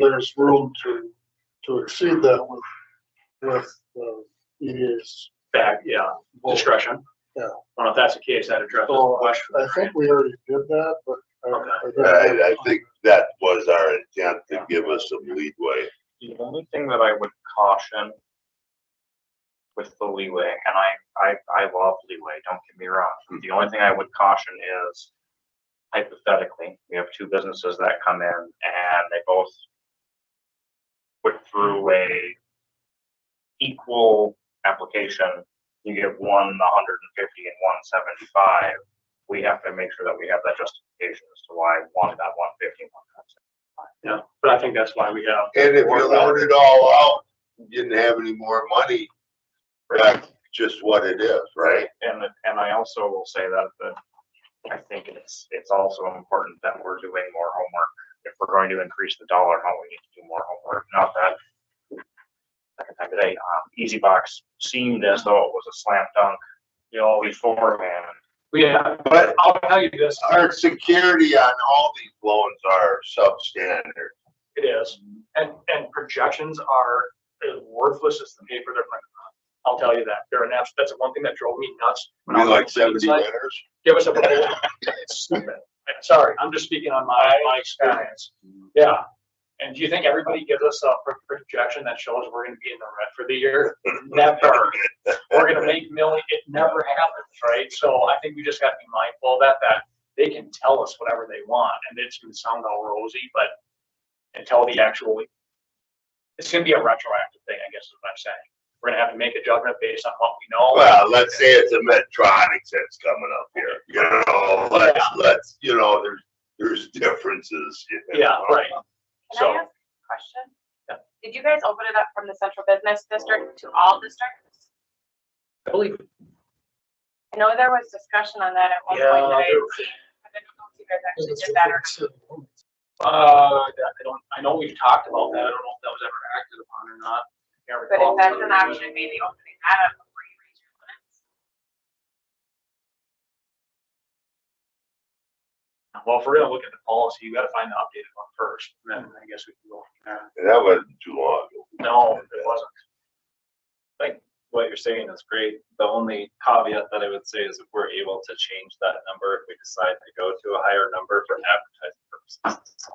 there's room to exceed that with EDA's. back, yeah, discretion. Yeah. I don't know if that's the case, that addresses the So question. I think we already did that, but. I think that was our intent, to give us some leadway. The only thing that I would caution with the leeway, and I love leeway, don't get me wrong. The only thing I would caution is hypothetically, we have two businesses that come in and they both put through a equal application. You give one 150 and one 75. We have to make sure that we have that justification as to why one got 150 and one got 75. Yeah, but I think that's why we have. And if you load it all out, you didn't have any more money, that's just what it is, right? And I also will say that I think it's also important that we're doing more homework. If we're going to increase the dollar amount, we need to do more homework. Not that second time today, Easy Box seemed as though it was a slam dunk, beforehand. Yeah, But I'll tell you this, our security on all these loans are substandard. it is, and projections are as worthless as the paper they're printed on. I'll tell you that. They're an absolute, that's one thing that drove me nuts. We like 70 winners. Give us a proposal. It's stupid. Sorry, I'm just speaking on my experience. Yeah. And do you think everybody gives us a projection that shows we're gonna be in the red for the year? Never. We're gonna make million, it never happens, right? So I think we just gotta be mindful of that they can tell us whatever they want, and it's gonna sound all rosy, but until the actual, it's gonna be a retroactive thing, I guess is what I'm saying. We're gonna have to make a judgment based on what we know. Well, let's say it's a Medtronics that's coming up here, let's, there's differences. Yeah, right. Can I ask a question? Yeah. Did you guys open it up from the central business district to all districts? I believe. I know there was discussion on that at one Yeah, point, but I there- don't know if you guys actually did that or I know we've talked about that. I don't know if that was ever acted upon or not. Can't but recall. if that's an option, maybe opening that up before you raise your limits. Well, if we're gonna look at the policy, you gotta find the updated one first, and then I guess we can go from there. And that wasn't too long ago. No, it wasn't. I think what you're saying is great. The only caveat that I would say is if we're able to change that number, if we decide to go to a higher number for advertising purposes.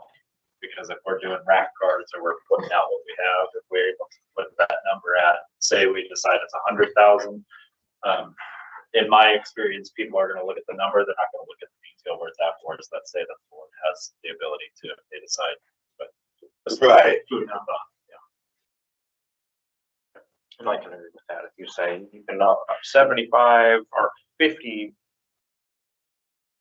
Because if we're doing rack cards or we're putting out what we have, if we're able to put that number at, say we decide it's 100,000. In my experience, people are gonna look at the number, they're not gonna look at the detail where it's afterwards, let's say that the board has the ability to, if they decide. But Right. food number, yeah. And I can agree with that. If you say you can up 75 or 50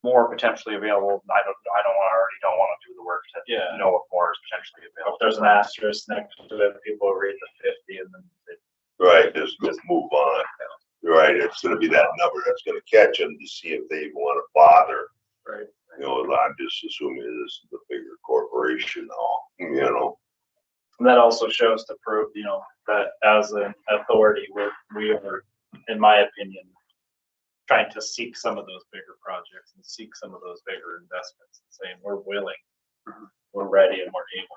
more potentially available, I already don't want to do the work to know if more is potentially available. If there's an asterisk next to it, people will read the 50 and then Right, just move on. Right, it's gonna be that number that's gonna catch them to see if they wanna bother. Right. I'm just assuming this is a bigger corporation now, And that also shows to prove, that as an authority, we are, in my opinion, trying to seek some of those bigger projects and seek some of those bigger investments and saying we're willing, we're ready, and we're able.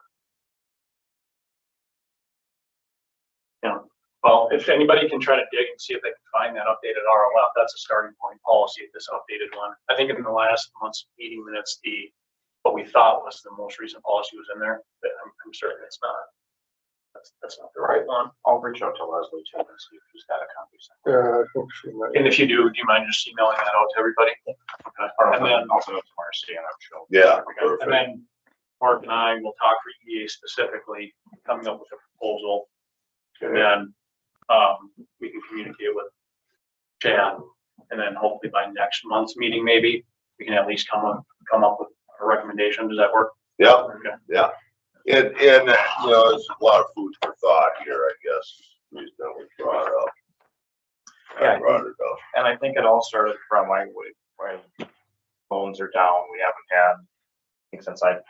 Yeah. Well, if anybody can try to dig and see if they can find that updated RLF, that's a starting point policy, this updated one. I think in the last month's meeting minutes, what we thought was the most recent policy was in there, but I'm certain it's not. That's not the right one. I'll reach out to Leslie too and see if she's got a copy. Yeah, I think she might. And if you do you mind just emailing that out to everybody? Okay. Or And then- also to Marcy, and I'm sure. Yeah, And perfect. then Mark and I will talk for EDA specifically, coming up with a proposal. And then, we can communicate with Chad, and then hopefully by next month's meeting, maybe, we can at least come up with a recommendation. Does that work? Yeah, Okay. yeah. And, there's a lot of food for thought here, I guess, reason that we brought it up. Yeah, I brought it up. And I think it all started from when phones are down. We haven't had, I think since I've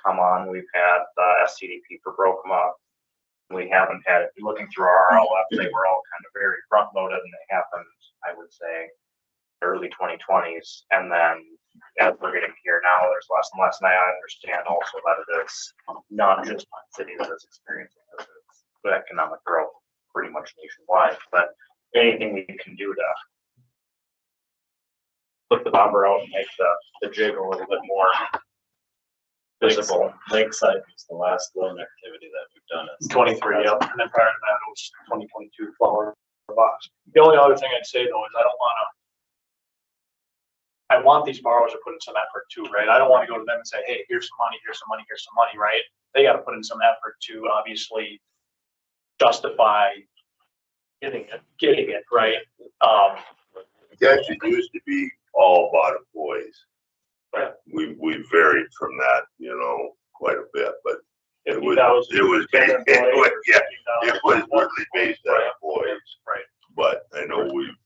come on, we've had SCDP for Brokema. We haven't had, if you're looking through our RLF, they were all kind of very front loaded, and they happened, I would say, early 2020s. And then as we're getting here now, there's less and less. And I understand also that it is not just one city that is experiencing this, it's the economic growth pretty much nationwide. But anything we can do to put the bobber out and make the jig a little bit more visible. Lakeside was the last loan activity that we've done. 23, yep. And then prior to that, it was 2022 flower box. The only other thing I'd say though is I want these borrowers to put in some effort too, right? I don't want to go to them and say, hey, here's some money, here's some money, here's some money, right? They got to put in some effort to obviously justify getting it, right? That used to be all about employees. Right. We varied from that, you know, quite a bit, but it was really based on employees. Right. But I know we've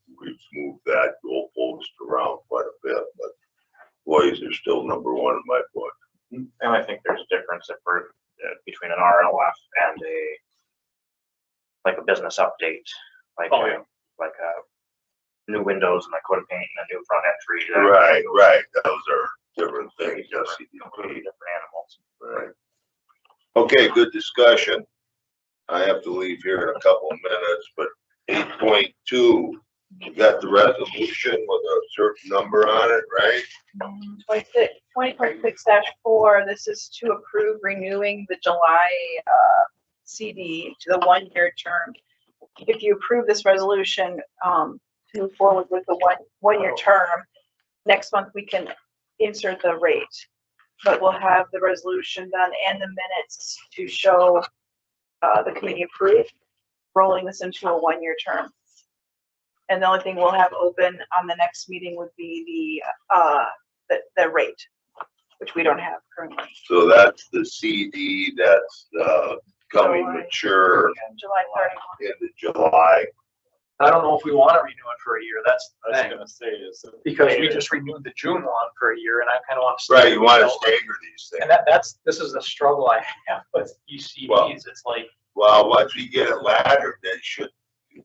moved that goalpost around quite a bit, but employees are still number one in my book. And I think there's a difference if we're between an RLF and a business update, like new windows and a coat of paint and a new front entry. Right. Those are different things. Just completely different animals. Right. Okay, good discussion. I have to leave here in a couple of minutes, but 8.2, you got the resolution with a certain number on it, right? 2026-4, this is to approve renewing the July CD to the 1-year term. If you approve this resolution, to move forward with the one-year term, next month we can insert the rate. But we'll have the resolution done and the minutes to show the committee approved, rolling this into a 1-year term. And the only thing we'll have open on the next meeting would be the rate, which we don't have currently. So that's the CD that's coming July. mature July 31. into July. I don't know if we want to renew it for a year. That's the I was thing. gonna say is. Because we just renewed the June one for a year and I kind of want to. Right, you want to stagger these things. And this is the struggle I have with ECDs. Well, It's like. Well, once we get it laddered, then it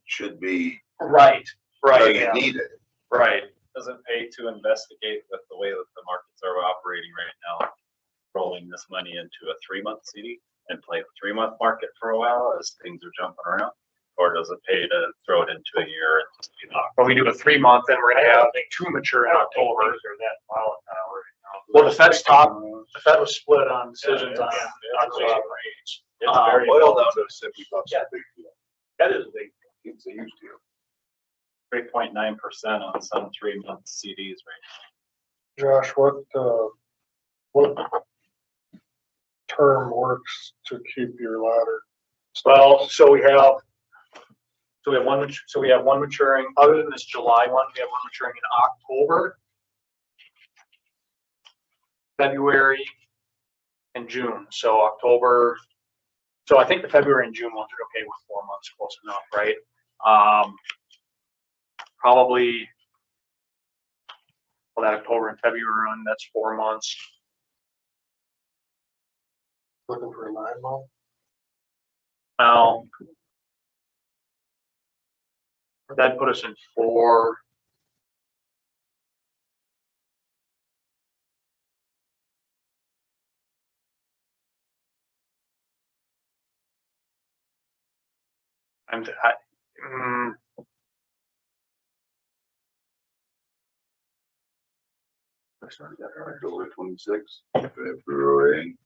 should be. Right. You Yeah. need it. Right. Doesn't pay to investigate with the way that the markets are operating right now, rolling this money into a 3-month CD and play the 3-month market for a while as things are jumping around? Or does it pay to throw it into a year and just be locked? But we do a 3-month, then we're gonna have 2 mature in October. Well, the Fed was split on decisions on rates. It's very Oil low. down to $70 a big deal. That is a big, it's a huge deal. 3.9% on some 3-month CDs right Josh, what term works to keep your ladder? Well, so we have one maturing, other than this July one, we have one maturing in October, February, and June. So October, so I think the February and June ones are okay with 4 months, close enough, right? Probably, well, that October and February run, that's 4 months. Looking for a 9-month? Now, that'd put us in 4. I started that on October 26th, February.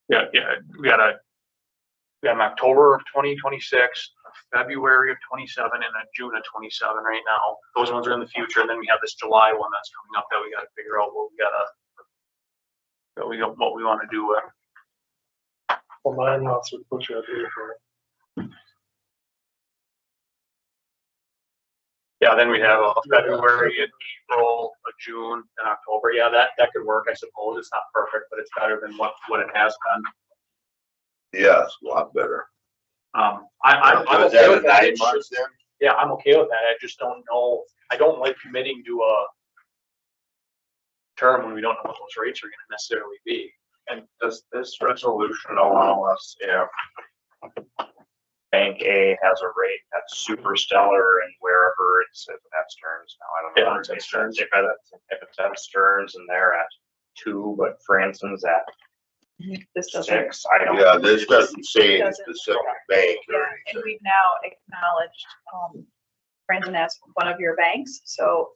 Yeah, we got an October of 2026, a February of 27, and a June of 27 right now. Those ones are in the future, and then we have this July one that's coming up that we got to figure out what we want to do with. Well, 9 months would put you at April. Yeah, then we have a February, an April, a June, and October. Yeah, that could work, I suppose. It's not perfect, but it's better than what it has been. Yes, a lot better. I'm So is okay that a with that. 9 It's months just- then? Yeah, I'm okay with that. I just don't know. I don't like committing to a term when we don't know what those rates are gonna necessarily be. And does this resolution allow us if Bank A has a rate that's super stellar and wherever it's, if that's Stearns now, I don't know. Yeah, where it's it at is. Stearns. If it's at Stearns and they're at 2, but Franson's at This doesn't. 6, I don't. Yeah, this doesn't say any Doesn't. specific bank or Yeah, and anything. we've now acknowledged, Brandon as one of your banks, so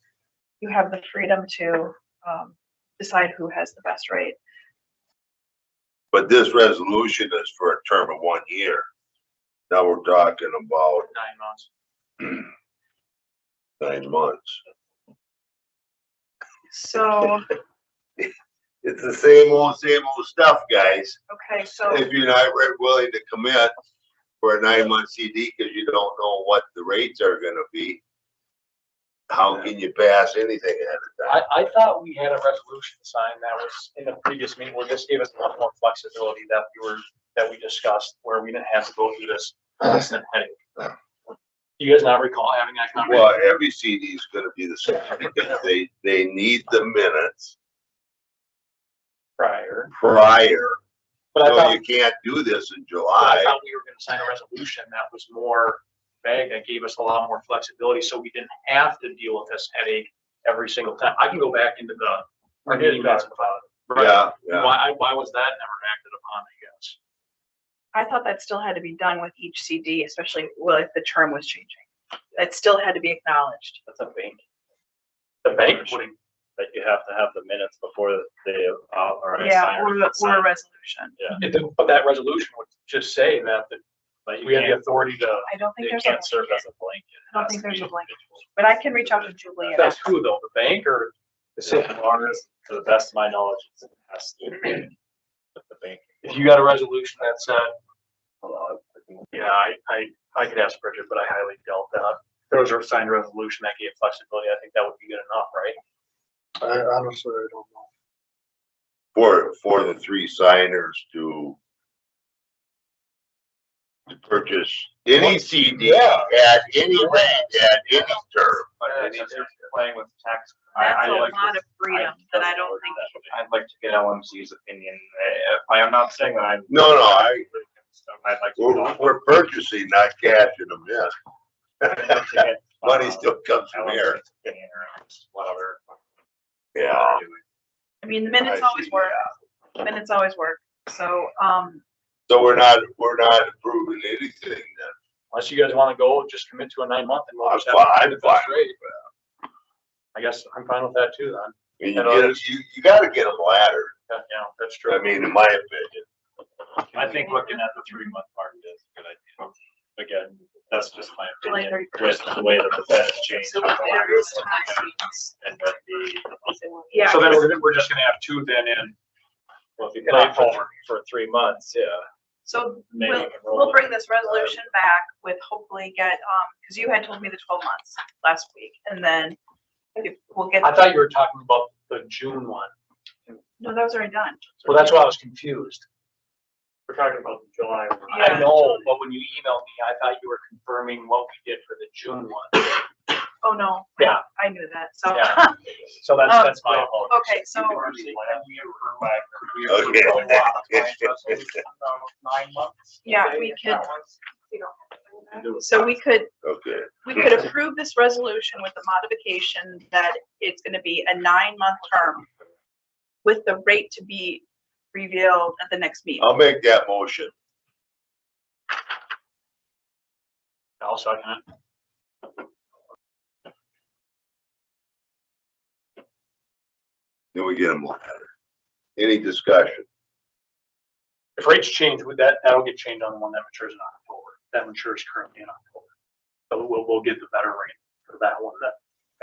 you have the freedom to, decide who has the best rate. But this resolution is for a term of 1 year. Now we're talking about 9 months. 9 months. So, It's the same old stuff, guys. okay, so, If you're not willing to commit for a 9-month CD because you don't know what the rates are gonna be, how can you pass anything ahead of time? I thought we had a resolution signed that was in the previous meeting where this gave us a lot more flexibility that we discussed, where we didn't have to go through this constant headache. Do you guys not recall having that conversation? Well, every CD is gonna be the same because they need the minutes Prior. prior. But I So thought, you can't do this in I July. thought we were gonna sign a resolution that was more vague, that gave us a lot more flexibility, so we didn't have to deal with this headache every single time. I can go back into our meeting minutes about it. Yeah, yeah. Why was that never acted upon, I guess? I thought that still had to be done with each CD, especially, well, if the term was changing. It still had to be acknowledged. That's a bank, The bank wouldn't, that you have to have the minutes before they, or. Yeah, or a resolution. Yeah, but that resolution would just say that but you we have the can't, authority to. I don't think they there's a can't serve blanket. as a blanket. I don't think there's a blanket, but I can reach out to Julie. and That's ask. who though, the bank or the city? To the best of my knowledge, it has to be with the bank. If you got a resolution that said, yeah, I could ask Bridget, but I highly doubt that. If there was a signed resolution that gave flexibility, I think that would be good enough, right? I honestly, I don't know. For the 3 signers to purchase any CD at any rate, at any term. Playing with tax. That's I a like lot this. of freedom that I don't think. I'd like to get LMC's opinion. I'm not saying that I'm. No, I'd like to. we're purchasing, not cashing them in. Money still comes from here. Whatever. Yeah. I mean, the minutes I always see, work. Minutes always work. So, So we're not approving anything then. Unless you guys want to go, just commit to a 9-month and we'll I'm just have. fine the best with rate. I guess I'm fine with that too then. You gotta get them laddered. Yeah, that's true. I mean, in my opinion. I think looking at the 3-month market is a good idea. Again, that's just my July opinion, 31st. with the way that the Fed has changed. So with the there market is time. And with the, yeah. So then we're just gonna have 2 then in. well, if you play for 3 months, yeah. So maybe we'll, you can roll we'll it. bring this resolution back with hopefully get, cause you had told me the 12 months last week, and then we'll get. I thought you were talking about the June one. No, that was already done. Well, that's why I was confused. We're talking about the July. Yeah. I know, but when you emailed me, I thought you were confirming what we did for the June one. Oh, no. Yeah. I knew that, so. Yeah. So that's my fault. Okay, so, Okay. 9 months. yeah, we could, so we could Okay. approve this resolution with the modification that it's gonna be a 9-month term with the rate to be revealed at the next meeting. I'll make that motion. I'll second it. Then we get them laddered. Any discussion? If rates change, with that'll get changed on the one that matures in October. That matures currently in October. So we'll get the better rate for that one. That,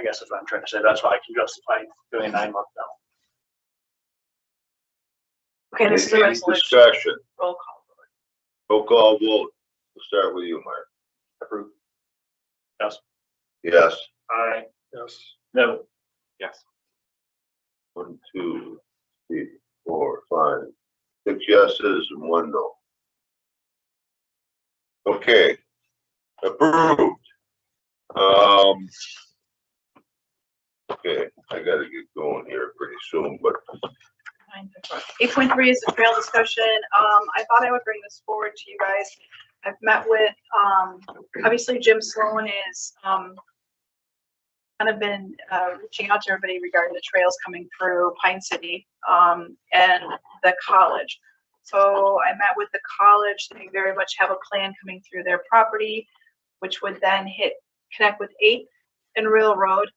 I guess is what I'm trying to say. That's why I can justify doing a 9-month now. Okay, this is a Any resolution. discussion? Roll call. Roll call vote. We'll start with you, Mark. Approved. Yes. Yes. Aye. Yes. No, Yes. 1, 2, 3, 4, 5, 6 yeses and 1 no. Okay, approved. Okay, I gotta get going here pretty soon, but 8.3 is the trail discussion. I thought I would bring this forward to you guys. I've met with, obviously Jim Sloan is, kind of been, reaching out to everybody regarding the trails coming through Pine City, and the college. So I met with the college. They very much have a plan coming through their property, which would then connect with 8th and Railroad.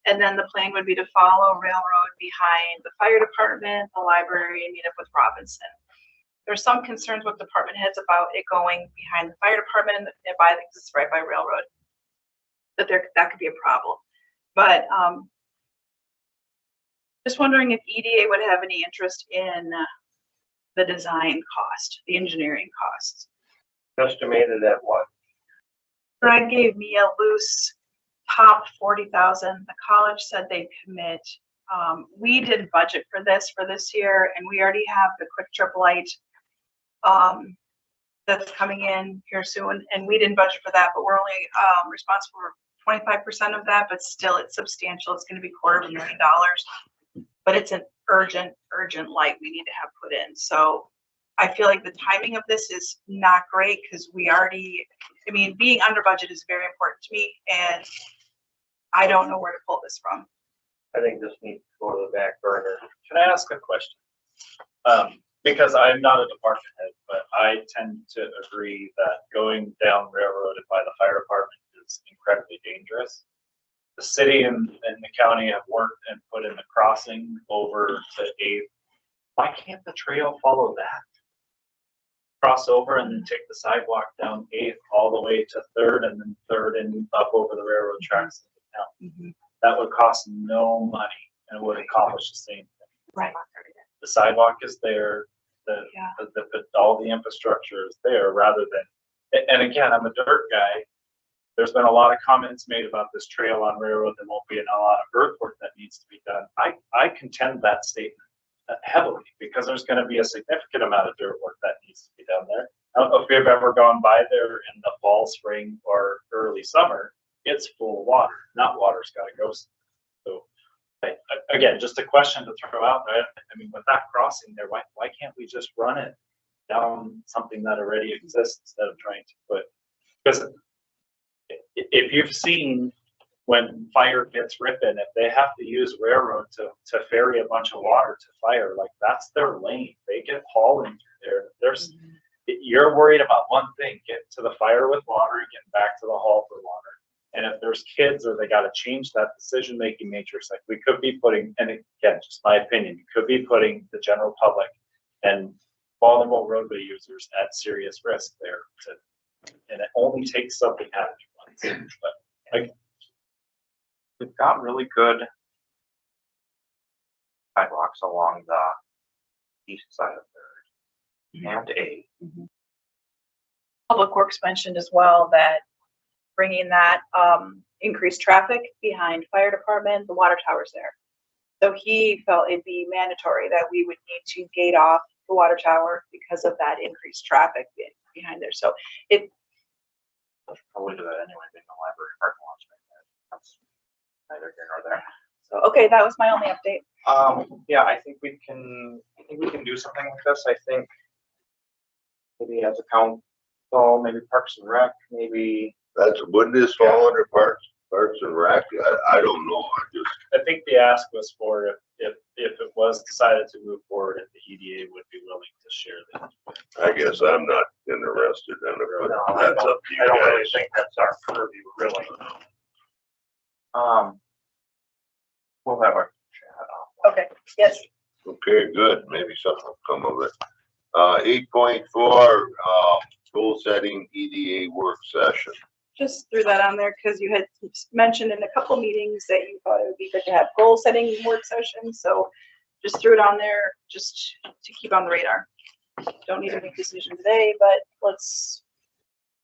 And then the plan would be to follow Railroad behind the fire department, the library, and meet up with Robinson. There's some concerns with department heads about it going behind the fire department and by it's right by Railroad. That could be a problem. But just wondering if EDA would have any interest in the design cost, the engineering costs. Estimated at what? Greg gave me a loose top 40,000. The college said they'd commit. We did budget for this year, and we already have the quick trip light that's coming in here soon, and we didn't budget for that, but we're only responsible for 25% of that, but still it's substantial. It's going to be $250,000, but it's an urgent light we need to have put in. So I feel like the timing of this is not great because we already, I mean, being under budget is very important to me, and I don't know where to pull this from. I think this needs to go to the back burner. Can I ask a question? Because I'm not a department head, but I tend to agree that going down Railroad by the fire department is incredibly dangerous. The city and the county have worked and put in the crossing over to 8th. Why can't the trail follow that? Cross over and then take the sidewalk down 8th all the way to 3rd and then 3rd and up over the railroad tracks into town. That would cost no money and would accomplish the same thing. Right. The sidewalk is there, all the infrastructure is there rather than, and again, I'm a dirt guy. There's been a lot of comments made about this trail on Railroad. There won't be a lot of earthwork that needs to be done. I contend that statement heavily because there's going to be a significant amount of dirt work that needs to be done there. I don't know if you've ever gone by there in the fall, spring, or early summer. It's full of water. Not water's got to go. So again, just a question to throw out there. I mean, with that crossing there, why can't we just run it down something that already exists instead of trying to put? Because if you've seen when fire gets ripping, if they have to use Railroad to ferry a bunch of water to fire, like that's their lane. They get hauling through there. You're worried about one thing: get to the fire with water and get back to the hall for water. And if there's kids or they got to change that decision-making matrix, like we could be putting, and again, just my opinion, you could be putting the general public and vulnerable roadway users at serious risk there. And it only takes something happening once. But like, we've got really good sidewalks along the east side of 3rd and 8th. Public Works mentioned as well that bringing that increased traffic behind fire department, the water tower's there. So he felt it'd be mandatory that we would need to gate off the water tower because of that increased traffic behind there. So I'll probably do that anyway, being the library parking lot's right there. That's neither here nor there. So okay, that was my only update. Yeah, I think we can do something with this. I think maybe as a council, maybe Parks and Rec, maybe. wouldn't this fall under Parks and Rec? I don't know. I think the ask was for if it was decided to move forward, if the EDA would be willing to share that. I guess I'm not interested in it, but that's up to you I don't really guys. think that's our purview, really. We'll have our chat. Okay, yes. Okay, good. Maybe something will come of it. 8.4, goal setting EDA work session. Just threw that on there because you had mentioned in a couple meetings that you thought it would be good to have goal setting work sessions. So just threw it on there just to keep on the radar. Don't need to make a decision today, but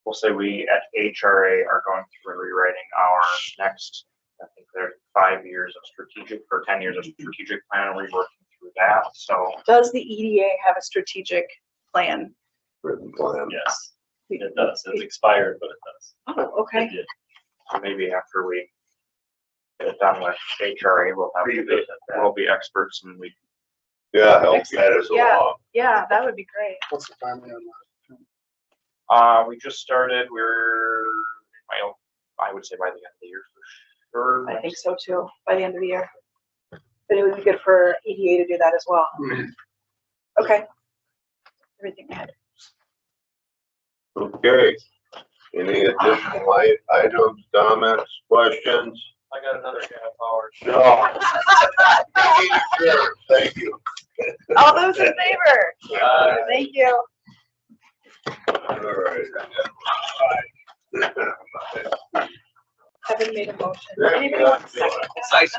We'll say we at HRA are going through rewriting our next, I think there's 5 years of strategic or 10 years of strategic plan, and we're working through that. So does the EDA have a strategic plan? Written plan. Yes. It does. It's expired, but it does. Oh, okay. It did. So maybe after we get done with HRA, we'll be experts and we. Yeah, help get us Yeah. along. Yeah, that would be great. What's the timing on that? We just started, I would say by the end of the year for sure. I think so too, by the end of the year. But it would be good for EDA to do that as well. Okay. Everything ahead. Okay. Any additional items, comments, questions? I got another half hour. No. Sure, thank you. All those in favor? Thank you. All right. Kevin made a motion. Yeah, Anybody want a second? Nice.